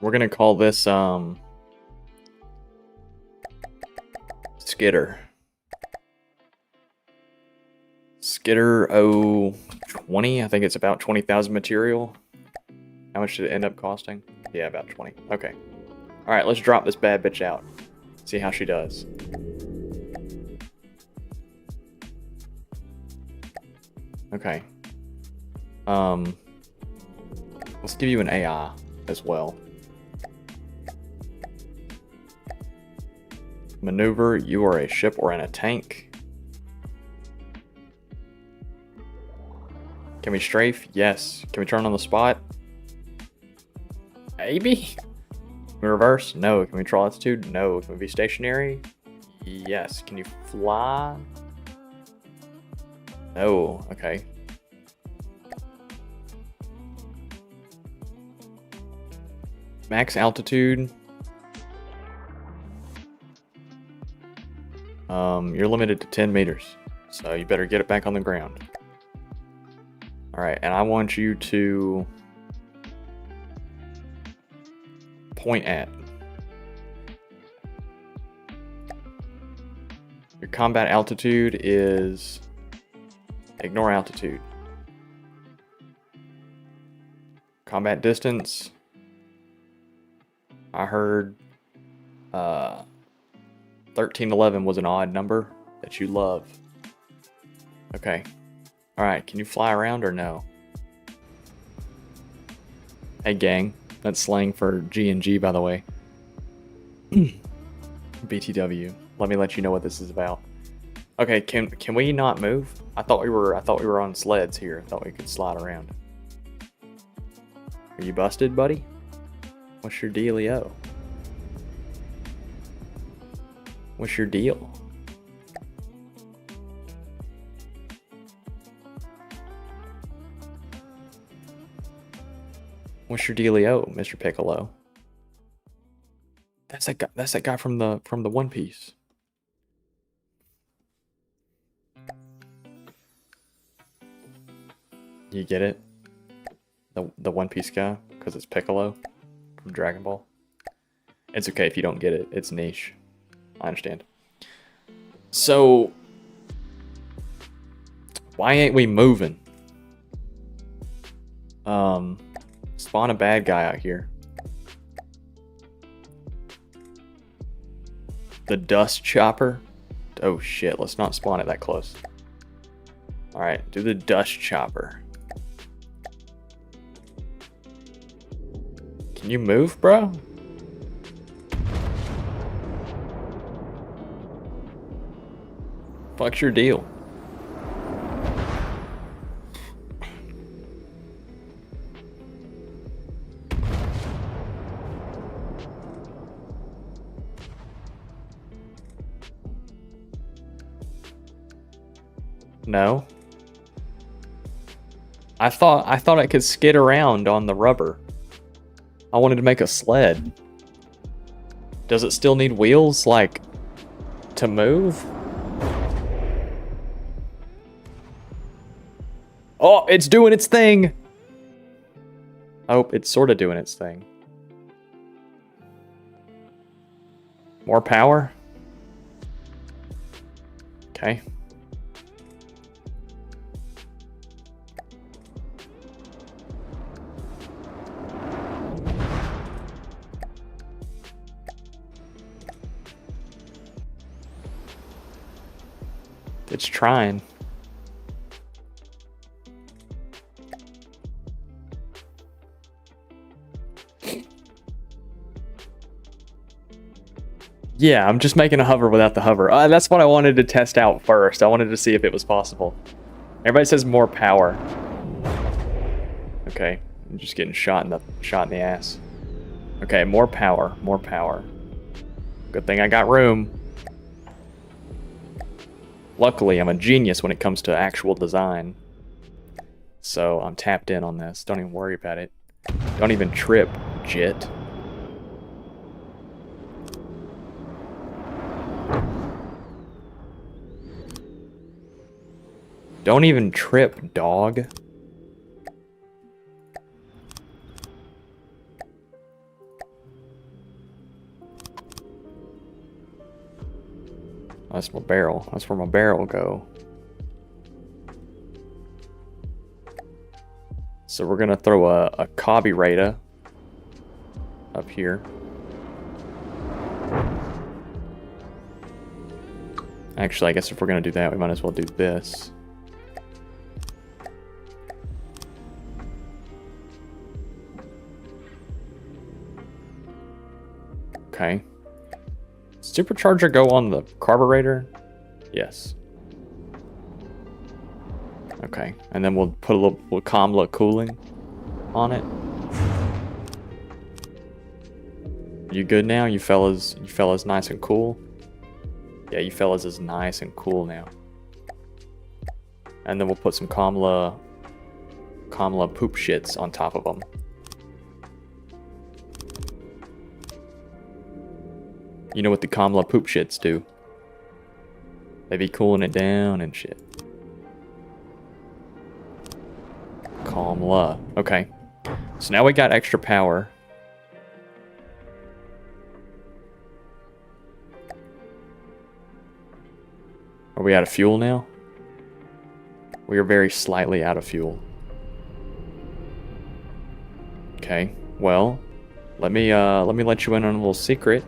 We're gonna call this Skitter. Skitter 020. I think it's about 20,000 material. How much did it end up costing? Yeah, about 20. Okay. All right, let's drop this bad bitch out. See how she does. Okay. Let's give you an AI as well. Maneuver, you are a ship or in a tank. Can we strafe? Yes. Can we turn on the spot? Maybe. Can we reverse? No. Can we control altitude? No. Can we be stationary? Yes. Can you fly? No. Okay. Max altitude. You're limited to 10 meters, so you better get it back on the ground. All right, and I want you to point at. Your combat altitude is, ignore altitude. Combat distance, I heard 1311 was an odd number that you love. Okay. Alright, can you fly around or no? Hey gang, that's slang for G&G by the way. BTW. Let me let you know what this is about. Okay, can we not move? I thought we were on sleds here. I thought we could slide around. Are you busted, buddy? What's your dealio? What's your deal? What's your dealio, Mr. Piccolo? That's that guy from the One Piece. You get it? The One Piece guy, because it's Piccolo from Dragon Ball. It's okay if you don't get it. It's niche. I understand. So, why ain't we moving? Spawn a bad guy out here. The dust chopper. Oh shit, let's not spawn it that close. Alright, do the dust chopper. Can you move, bro? Fuck's your deal? No. I thought I could skid around on the rubber. I wanted to make a sled. Does it still need wheels, like, to move? Oh, it's doing its thing! Oh, it's sort of doing its thing. More power? Okay. It's trying. Yeah, I'm just making a hover without the hover. That's what I wanted to test out first. I wanted to see if it was possible. Everybody says more power. Okay, I'm just getting shot in the ass. Okay, more power, more power. Good thing I got room. Luckily, I'm a genius when it comes to actual design. So I'm tapped in on this. Don't even worry about it. Don't even trip, jit. Don't even trip, dog. That's my barrel. That's where my barrel go. So we're gonna throw a carburetor up here. Actually, I guess if we're gonna do that, we might as well do this. Okay. Let's supercharger go on the carburetor? Yes. Okay, and then we'll put a little comla cooling on it. You good now? You fellas nice and cool? Yeah, you fellas is nice and cool now. And then we'll put some comla poop shits on top of them. You know what the comla poop shits do? They be cooling it down and shit. Comla. Okay. So now we got extra power. Are we out of fuel now? We are very slightly out of fuel. Okay. Well, let me let you in on a little secret.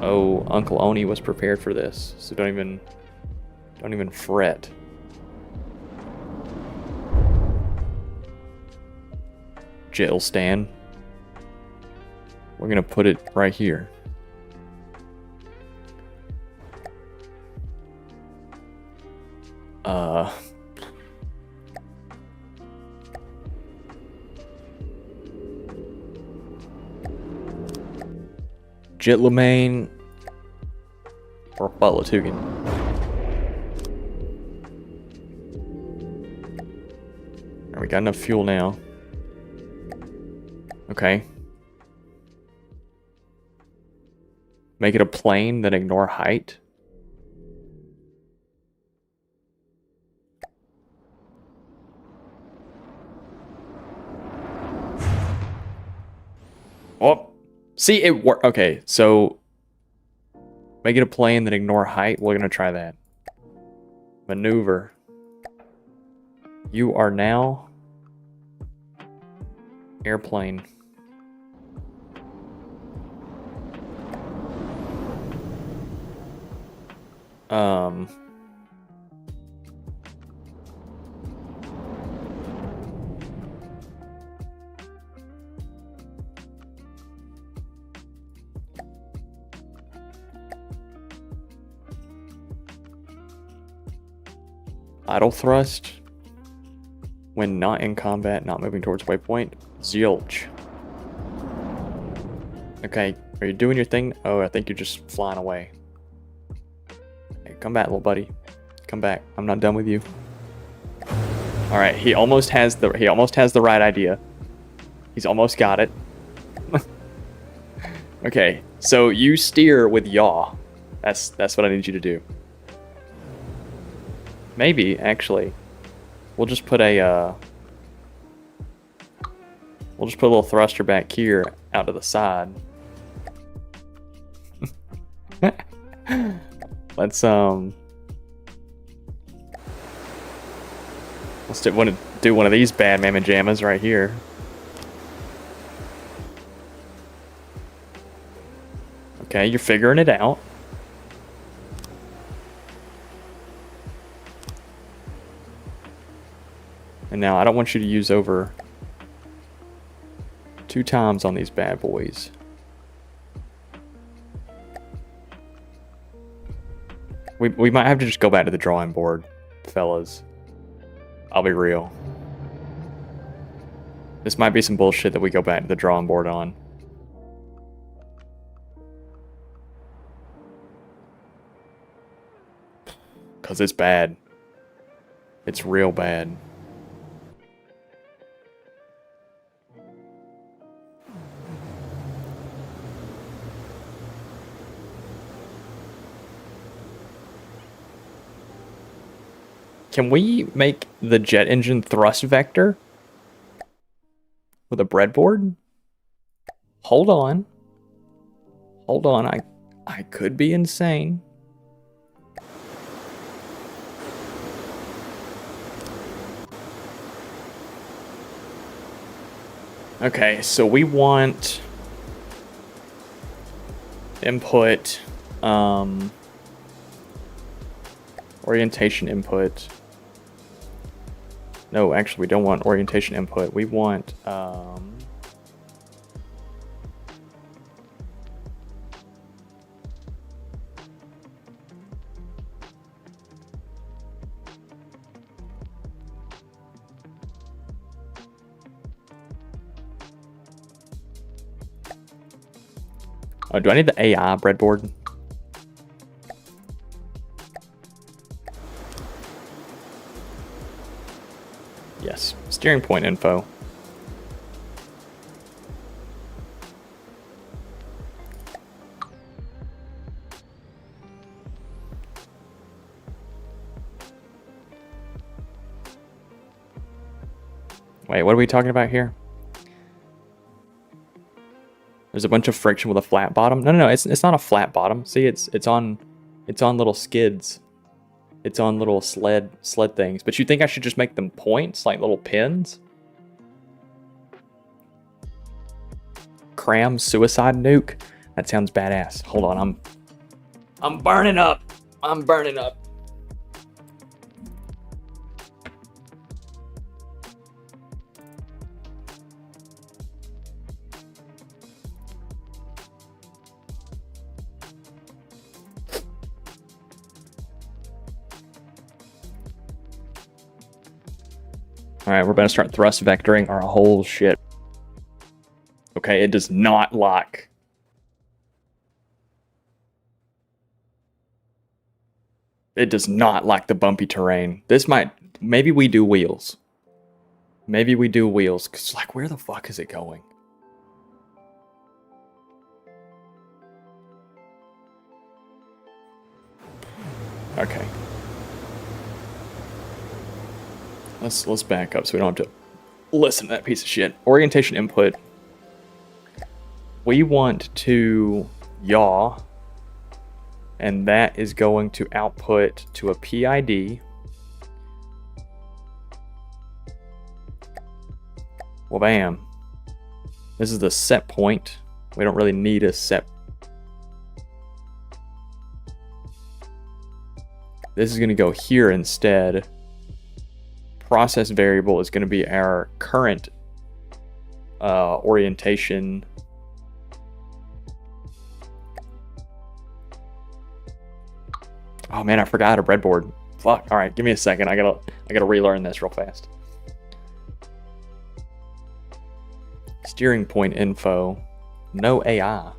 Oh, Uncle Oni was prepared for this, so don't even fret. Jill Stan. We're gonna put it right here. Jit Lemaine or Butler Tugan. Alright, we got enough fuel now. Okay. Make it a plane, then ignore height. Oh, see, it worked. Okay, so make it a plane, then ignore height. We're gonna try that. Maneuver. You are now airplane. Idle thrust. When not in combat, not moving towards waypoint. Zilch. Okay, are you doing your thing? Oh, I think you're just flying away. Hey, come back, little buddy. Come back. I'm not done with you. All right, he almost has the right idea. He's almost got it. Okay, so you steer with yaw. That's what I need you to do. Maybe actually, we'll just put a little thruster back here out to the side. Let's do one of these bad mamma jammas right here. Okay, you're figuring it out. And now I don't want you to use over 2 times on these bad boys. We might have to just go back to the drawing board, fellas. I'll be real. This might be some bullshit that we go back to the drawing board on. Because it's bad. It's real bad. Can we make the jet engine thrust vector with a breadboard? Hold on. Hold on, I could be insane. Okay, so we want input, orientation input. No, actually, we don't want orientation input. We want Oh, do I need the AI breadboard? Yes. Steering point info. Wait, what are we talking about here? There's a bunch of friction with a flat bottom. No, it's not a flat bottom. See, it's on little skids. It's on little sled things. But you think I should just make them points, like little pins? Cram suicide nuke? That sounds badass. Hold on, I'm burning up. I'm burning up. All right, we're going to start thrust vectoring our whole shit. Okay, it does not lock. It does not like the bumpy terrain. This might... Maybe we do wheels. Maybe we do wheels. Because, like, where the fuck is it going? Okay. Let's back up so we don't have to listen to that piece of shit. Orientation input. We want to yaw, and that is going to output to a PID. Well, bam. This is the set point. We don't really need a set. This is going to go here instead. Process variable is going to be our current orientation. Oh man, I forgot a breadboard. Fuck. All right, give me a second. I gotta relearn this real fast. Steering point info. No AI.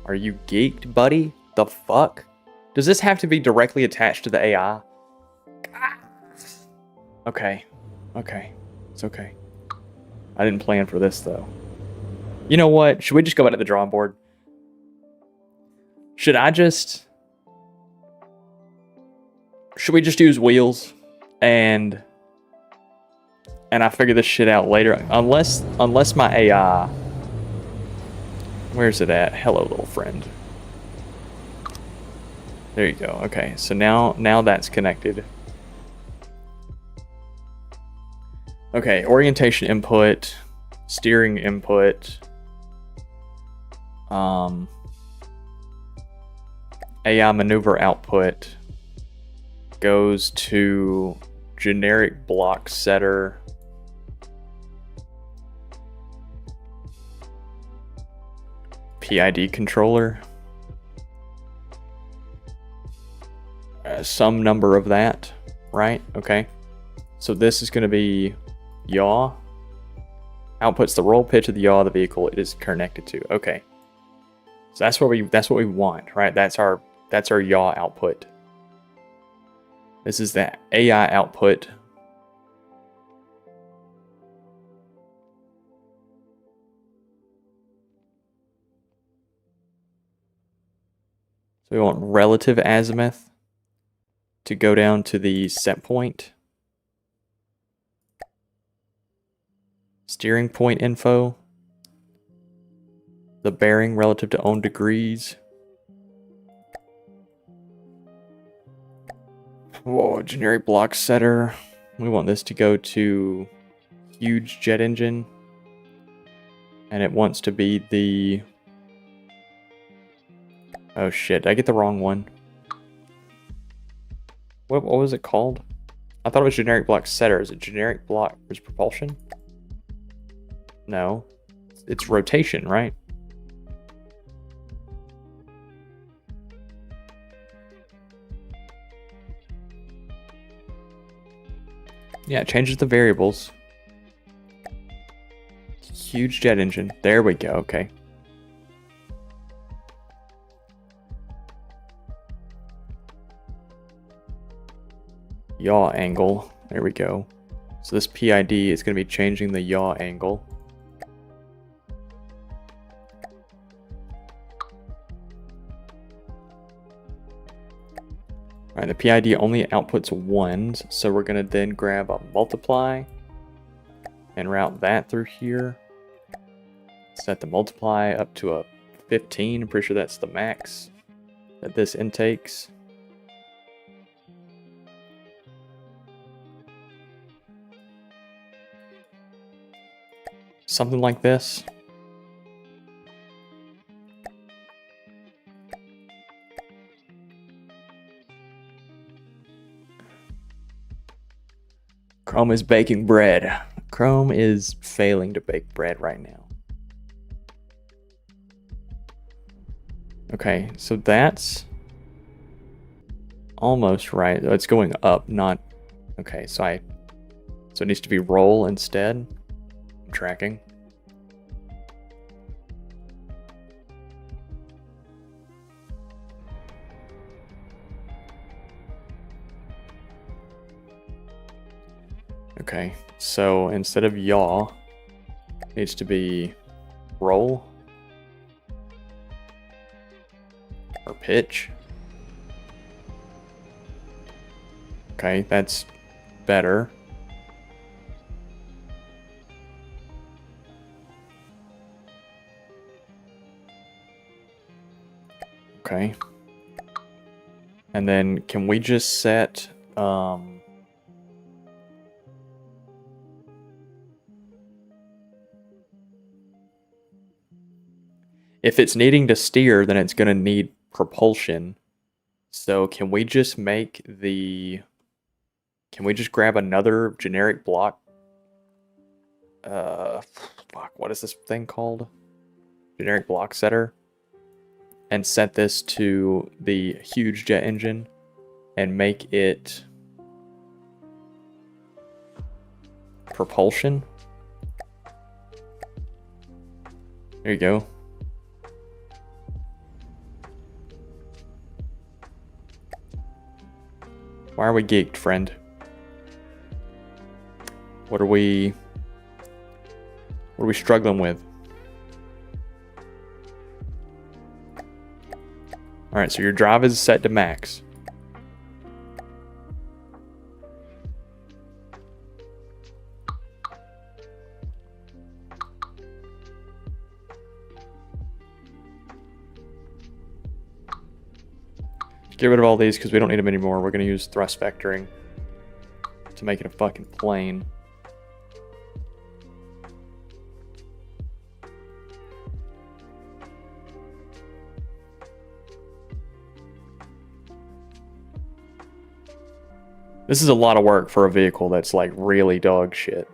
Are you geeked, buddy? The fuck? Does this have to be directly attached to the AI? Okay. Okay. It's okay. I didn't plan for this, though. You know what? Should we just go back to the drawing board? Should we just use wheels and I figure this shit out later? Unless my AI... Where's it at? Hello, little friend. There you go. Okay, so now that's connected. Okay, orientation input, steering input, AI maneuver output goes to generic block setter. PID controller. Some number of that, right? Okay. So this is going to be yaw. Outputs the roll pitch of the yaw of the vehicle it is connected to. Okay. So that's what we want, right? That's our yaw output. This is the AI output. So we want relative azimuth to go down to the set point. Steering point info. The bearing relative to own degrees. Whoa, generic block setter. We want this to go to huge jet engine. And it wants to be the... Oh shit, did I get the wrong one? What was it called? I thought it was generic block setter. Is it generic block is propulsion? No. It's rotation, right? Yeah, it changes the variables. Huge jet engine. There we go, okay. yaw angle. There we go. So this PID is going to be changing the yaw angle. All right, the PID only outputs ones, so we're going to then grab a multiply and route that through here. Set the multiply up to a 15. I'm pretty sure that's the max that this intakes. Something like this. Chrome is baking bread. Chrome is failing to bake bread right now. Okay, so that's almost right. It's going up, not... Okay, so it needs to be roll instead. I'm tracking. Okay, so instead of yaw, it needs to be roll or pitch. Okay, that's better. Okay. And then can we just set if it's needing to steer, then it's going to need propulsion. So can we just make the... Can we just grab another generic block? Fuck, what is this thing called? Generic block setter. And set this to the huge jet engine and make it propulsion. There you go. Why are we geeked, friend? What are we struggling with? All right, so your drive is set to max. Get rid of all these because we don't need them anymore. We're going to use thrust vectoring to make it a fucking plane. This is a lot of work for a vehicle that's like really dog shit.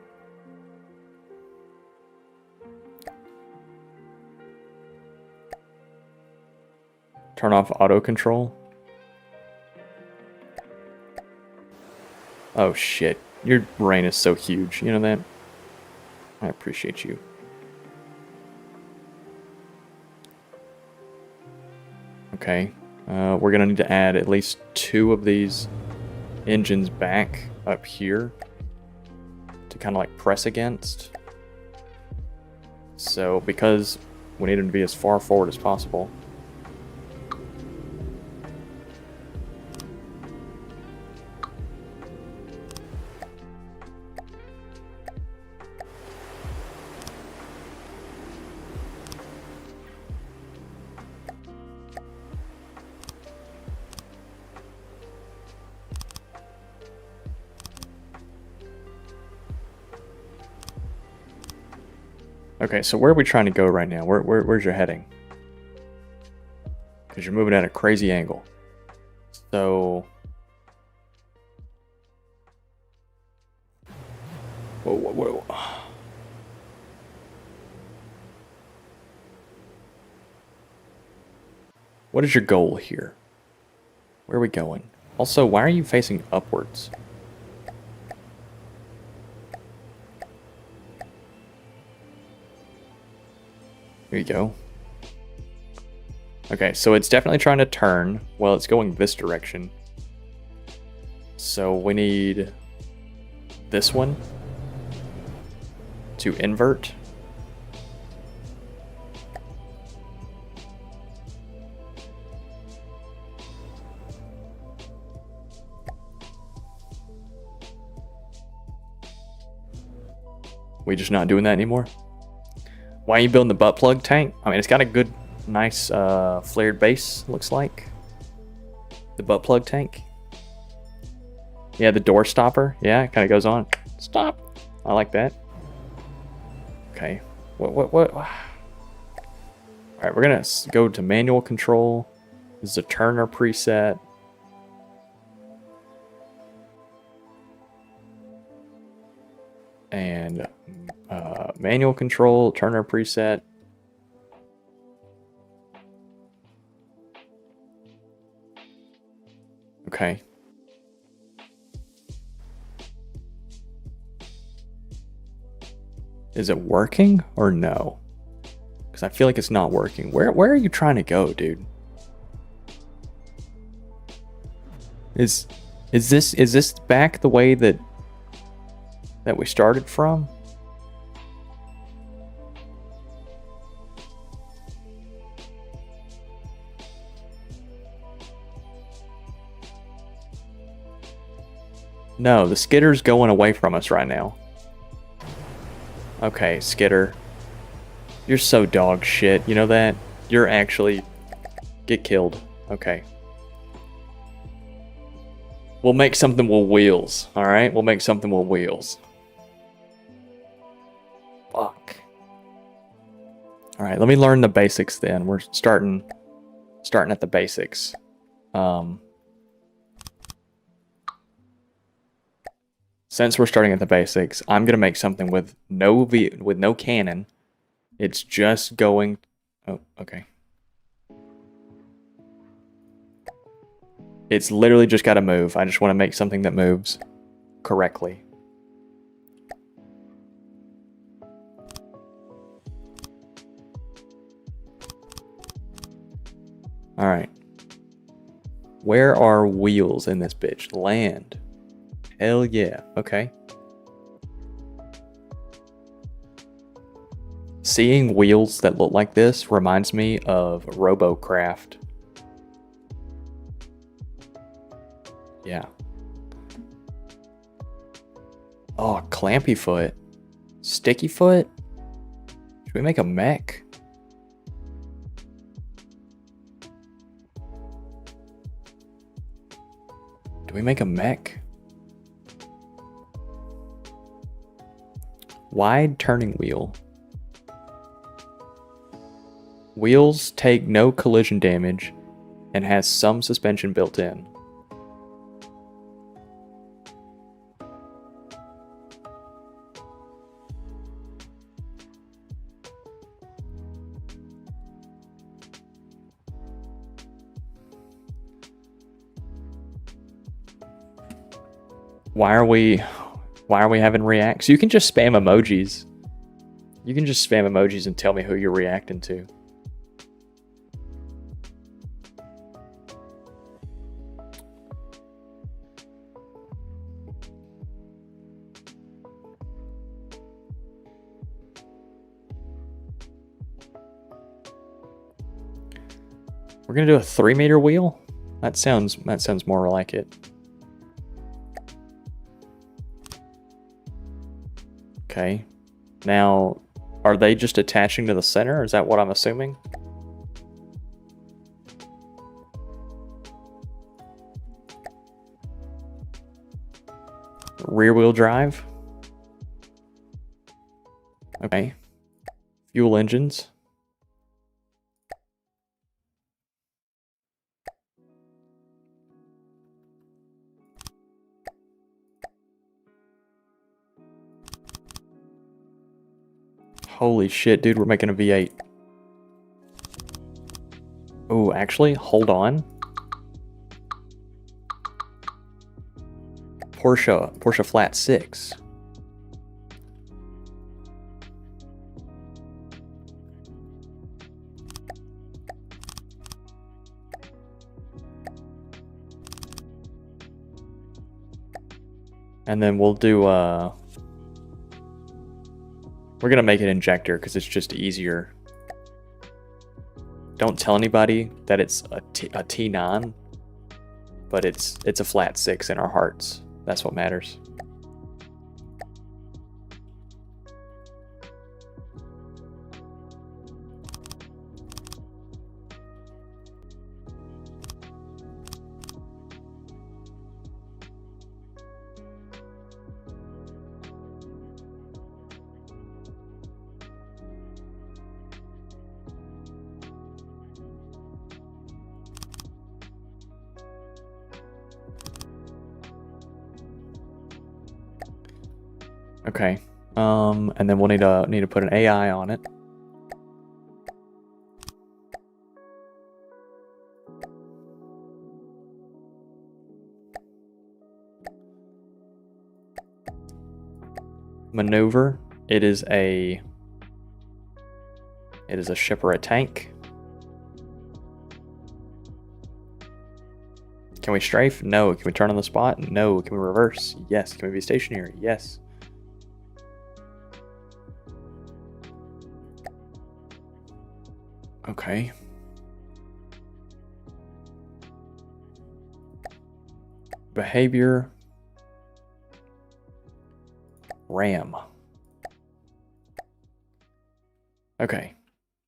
Turn off auto control. Oh shit, your brain is so huge, you know that? I appreciate you. Okay, we're gonna need to add at least 2 of these engines back up here to kind of like press against. So because we need them to be as far forward as possible. Okay, so where are we trying to go right now? Where's your heading? Because you're moving at a crazy angle. So... Whoa. What is your goal here? Where are we going? Also, why are you facing upwards? There you go. Okay, so it's definitely trying to turn. Well, it's going this direction. So we need this one to invert. We just not doing that anymore? Why are you building the butt plug tank? I mean, it's got a good, nice flared base, looks like. The butt plug tank. Yeah, the door stopper. Yeah, it kind of goes on. Stop. I like that. Okay. What? All right, we're going to go to manual control. This is a Turner preset. And manual control, Turner preset. Okay. Is it working or no? Because I feel like it's not working. Where are you trying to go, dude? Is this back the way that we started from? No, the skitter's going away from us right now. Okay, skitter. You're so dog shit, you know that? You're actually... Get killed. Okay. We'll make something with wheels, alright? We'll make something with wheels. Fuck. Alright, let me learn the basics then. We're starting at the basics. Since we're starting at the basics, I'm gonna make something with no cannon. It's just going... Oh, okay. It's literally just gotta move. I just want to make something that moves correctly. Alright. Where are wheels in this bitch? Land. Hell yeah. Okay. Seeing wheels that look like this reminds me of RoboCraft. Yeah. Oh, clampy foot. Sticky foot? Should we make a mech? Do we make a mech? Wide turning wheel. Wheels take no collision damage and has some suspension built in. Why are we having reacts? You can just spam emojis. You can just spam emojis and tell me who you're reacting to. We're gonna do a 3-meter wheel? That sounds more like it. Okay. Now, are they just attaching to the center? Is that what I'm assuming? Rear wheel drive. Okay. Fuel engines. Holy shit, dude, we're making a V8. Oh, actually, hold on. Porsche Flat 6. And then we'll do we're gonna make an injector because it's just easier. Don't tell anybody that it's a T9, but it's a flat 6 in our hearts. That's what matters. Okay. And then we'll need to put an AI on it. Maneuver. It is a ship or a tank. Can we strafe? No. Can we turn on the spot? No. Can we reverse? Yes. Can we be stationary? Yes. Okay. Behavior. RAM. Okay.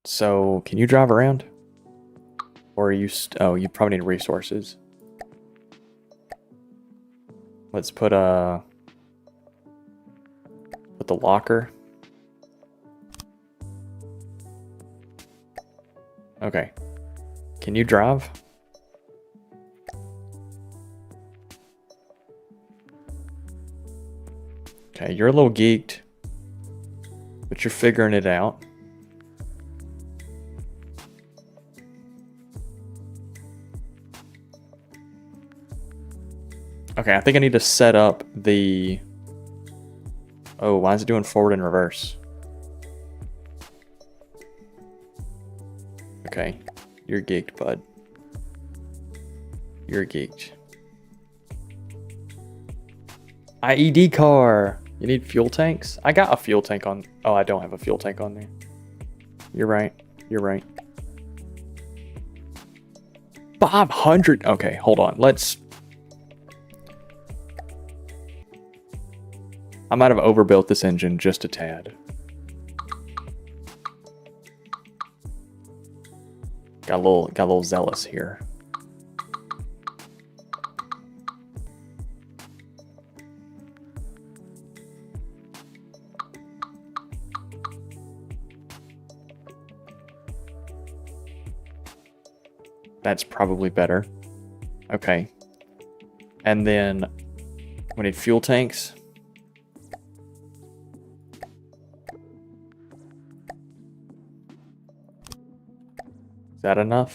So, can you drive around? Or are you oh, you probably need resources. Let's put the locker. Okay. Can you drive? Okay, you're a little geeked, but you're figuring it out. Okay, I think I need to set up the... Oh, why is it doing forward and reverse? Okay, you're geeked, bud. You're geeked. IED car! You need fuel tanks? I got a fuel tank on... Oh, I don't have a fuel tank on there. You're right. You're right. 500! Okay, hold on. Let's... I might have overbuilt this engine just a tad. Got a little zealous here. That's probably better. Okay. And then we need fuel tanks. Is that enough?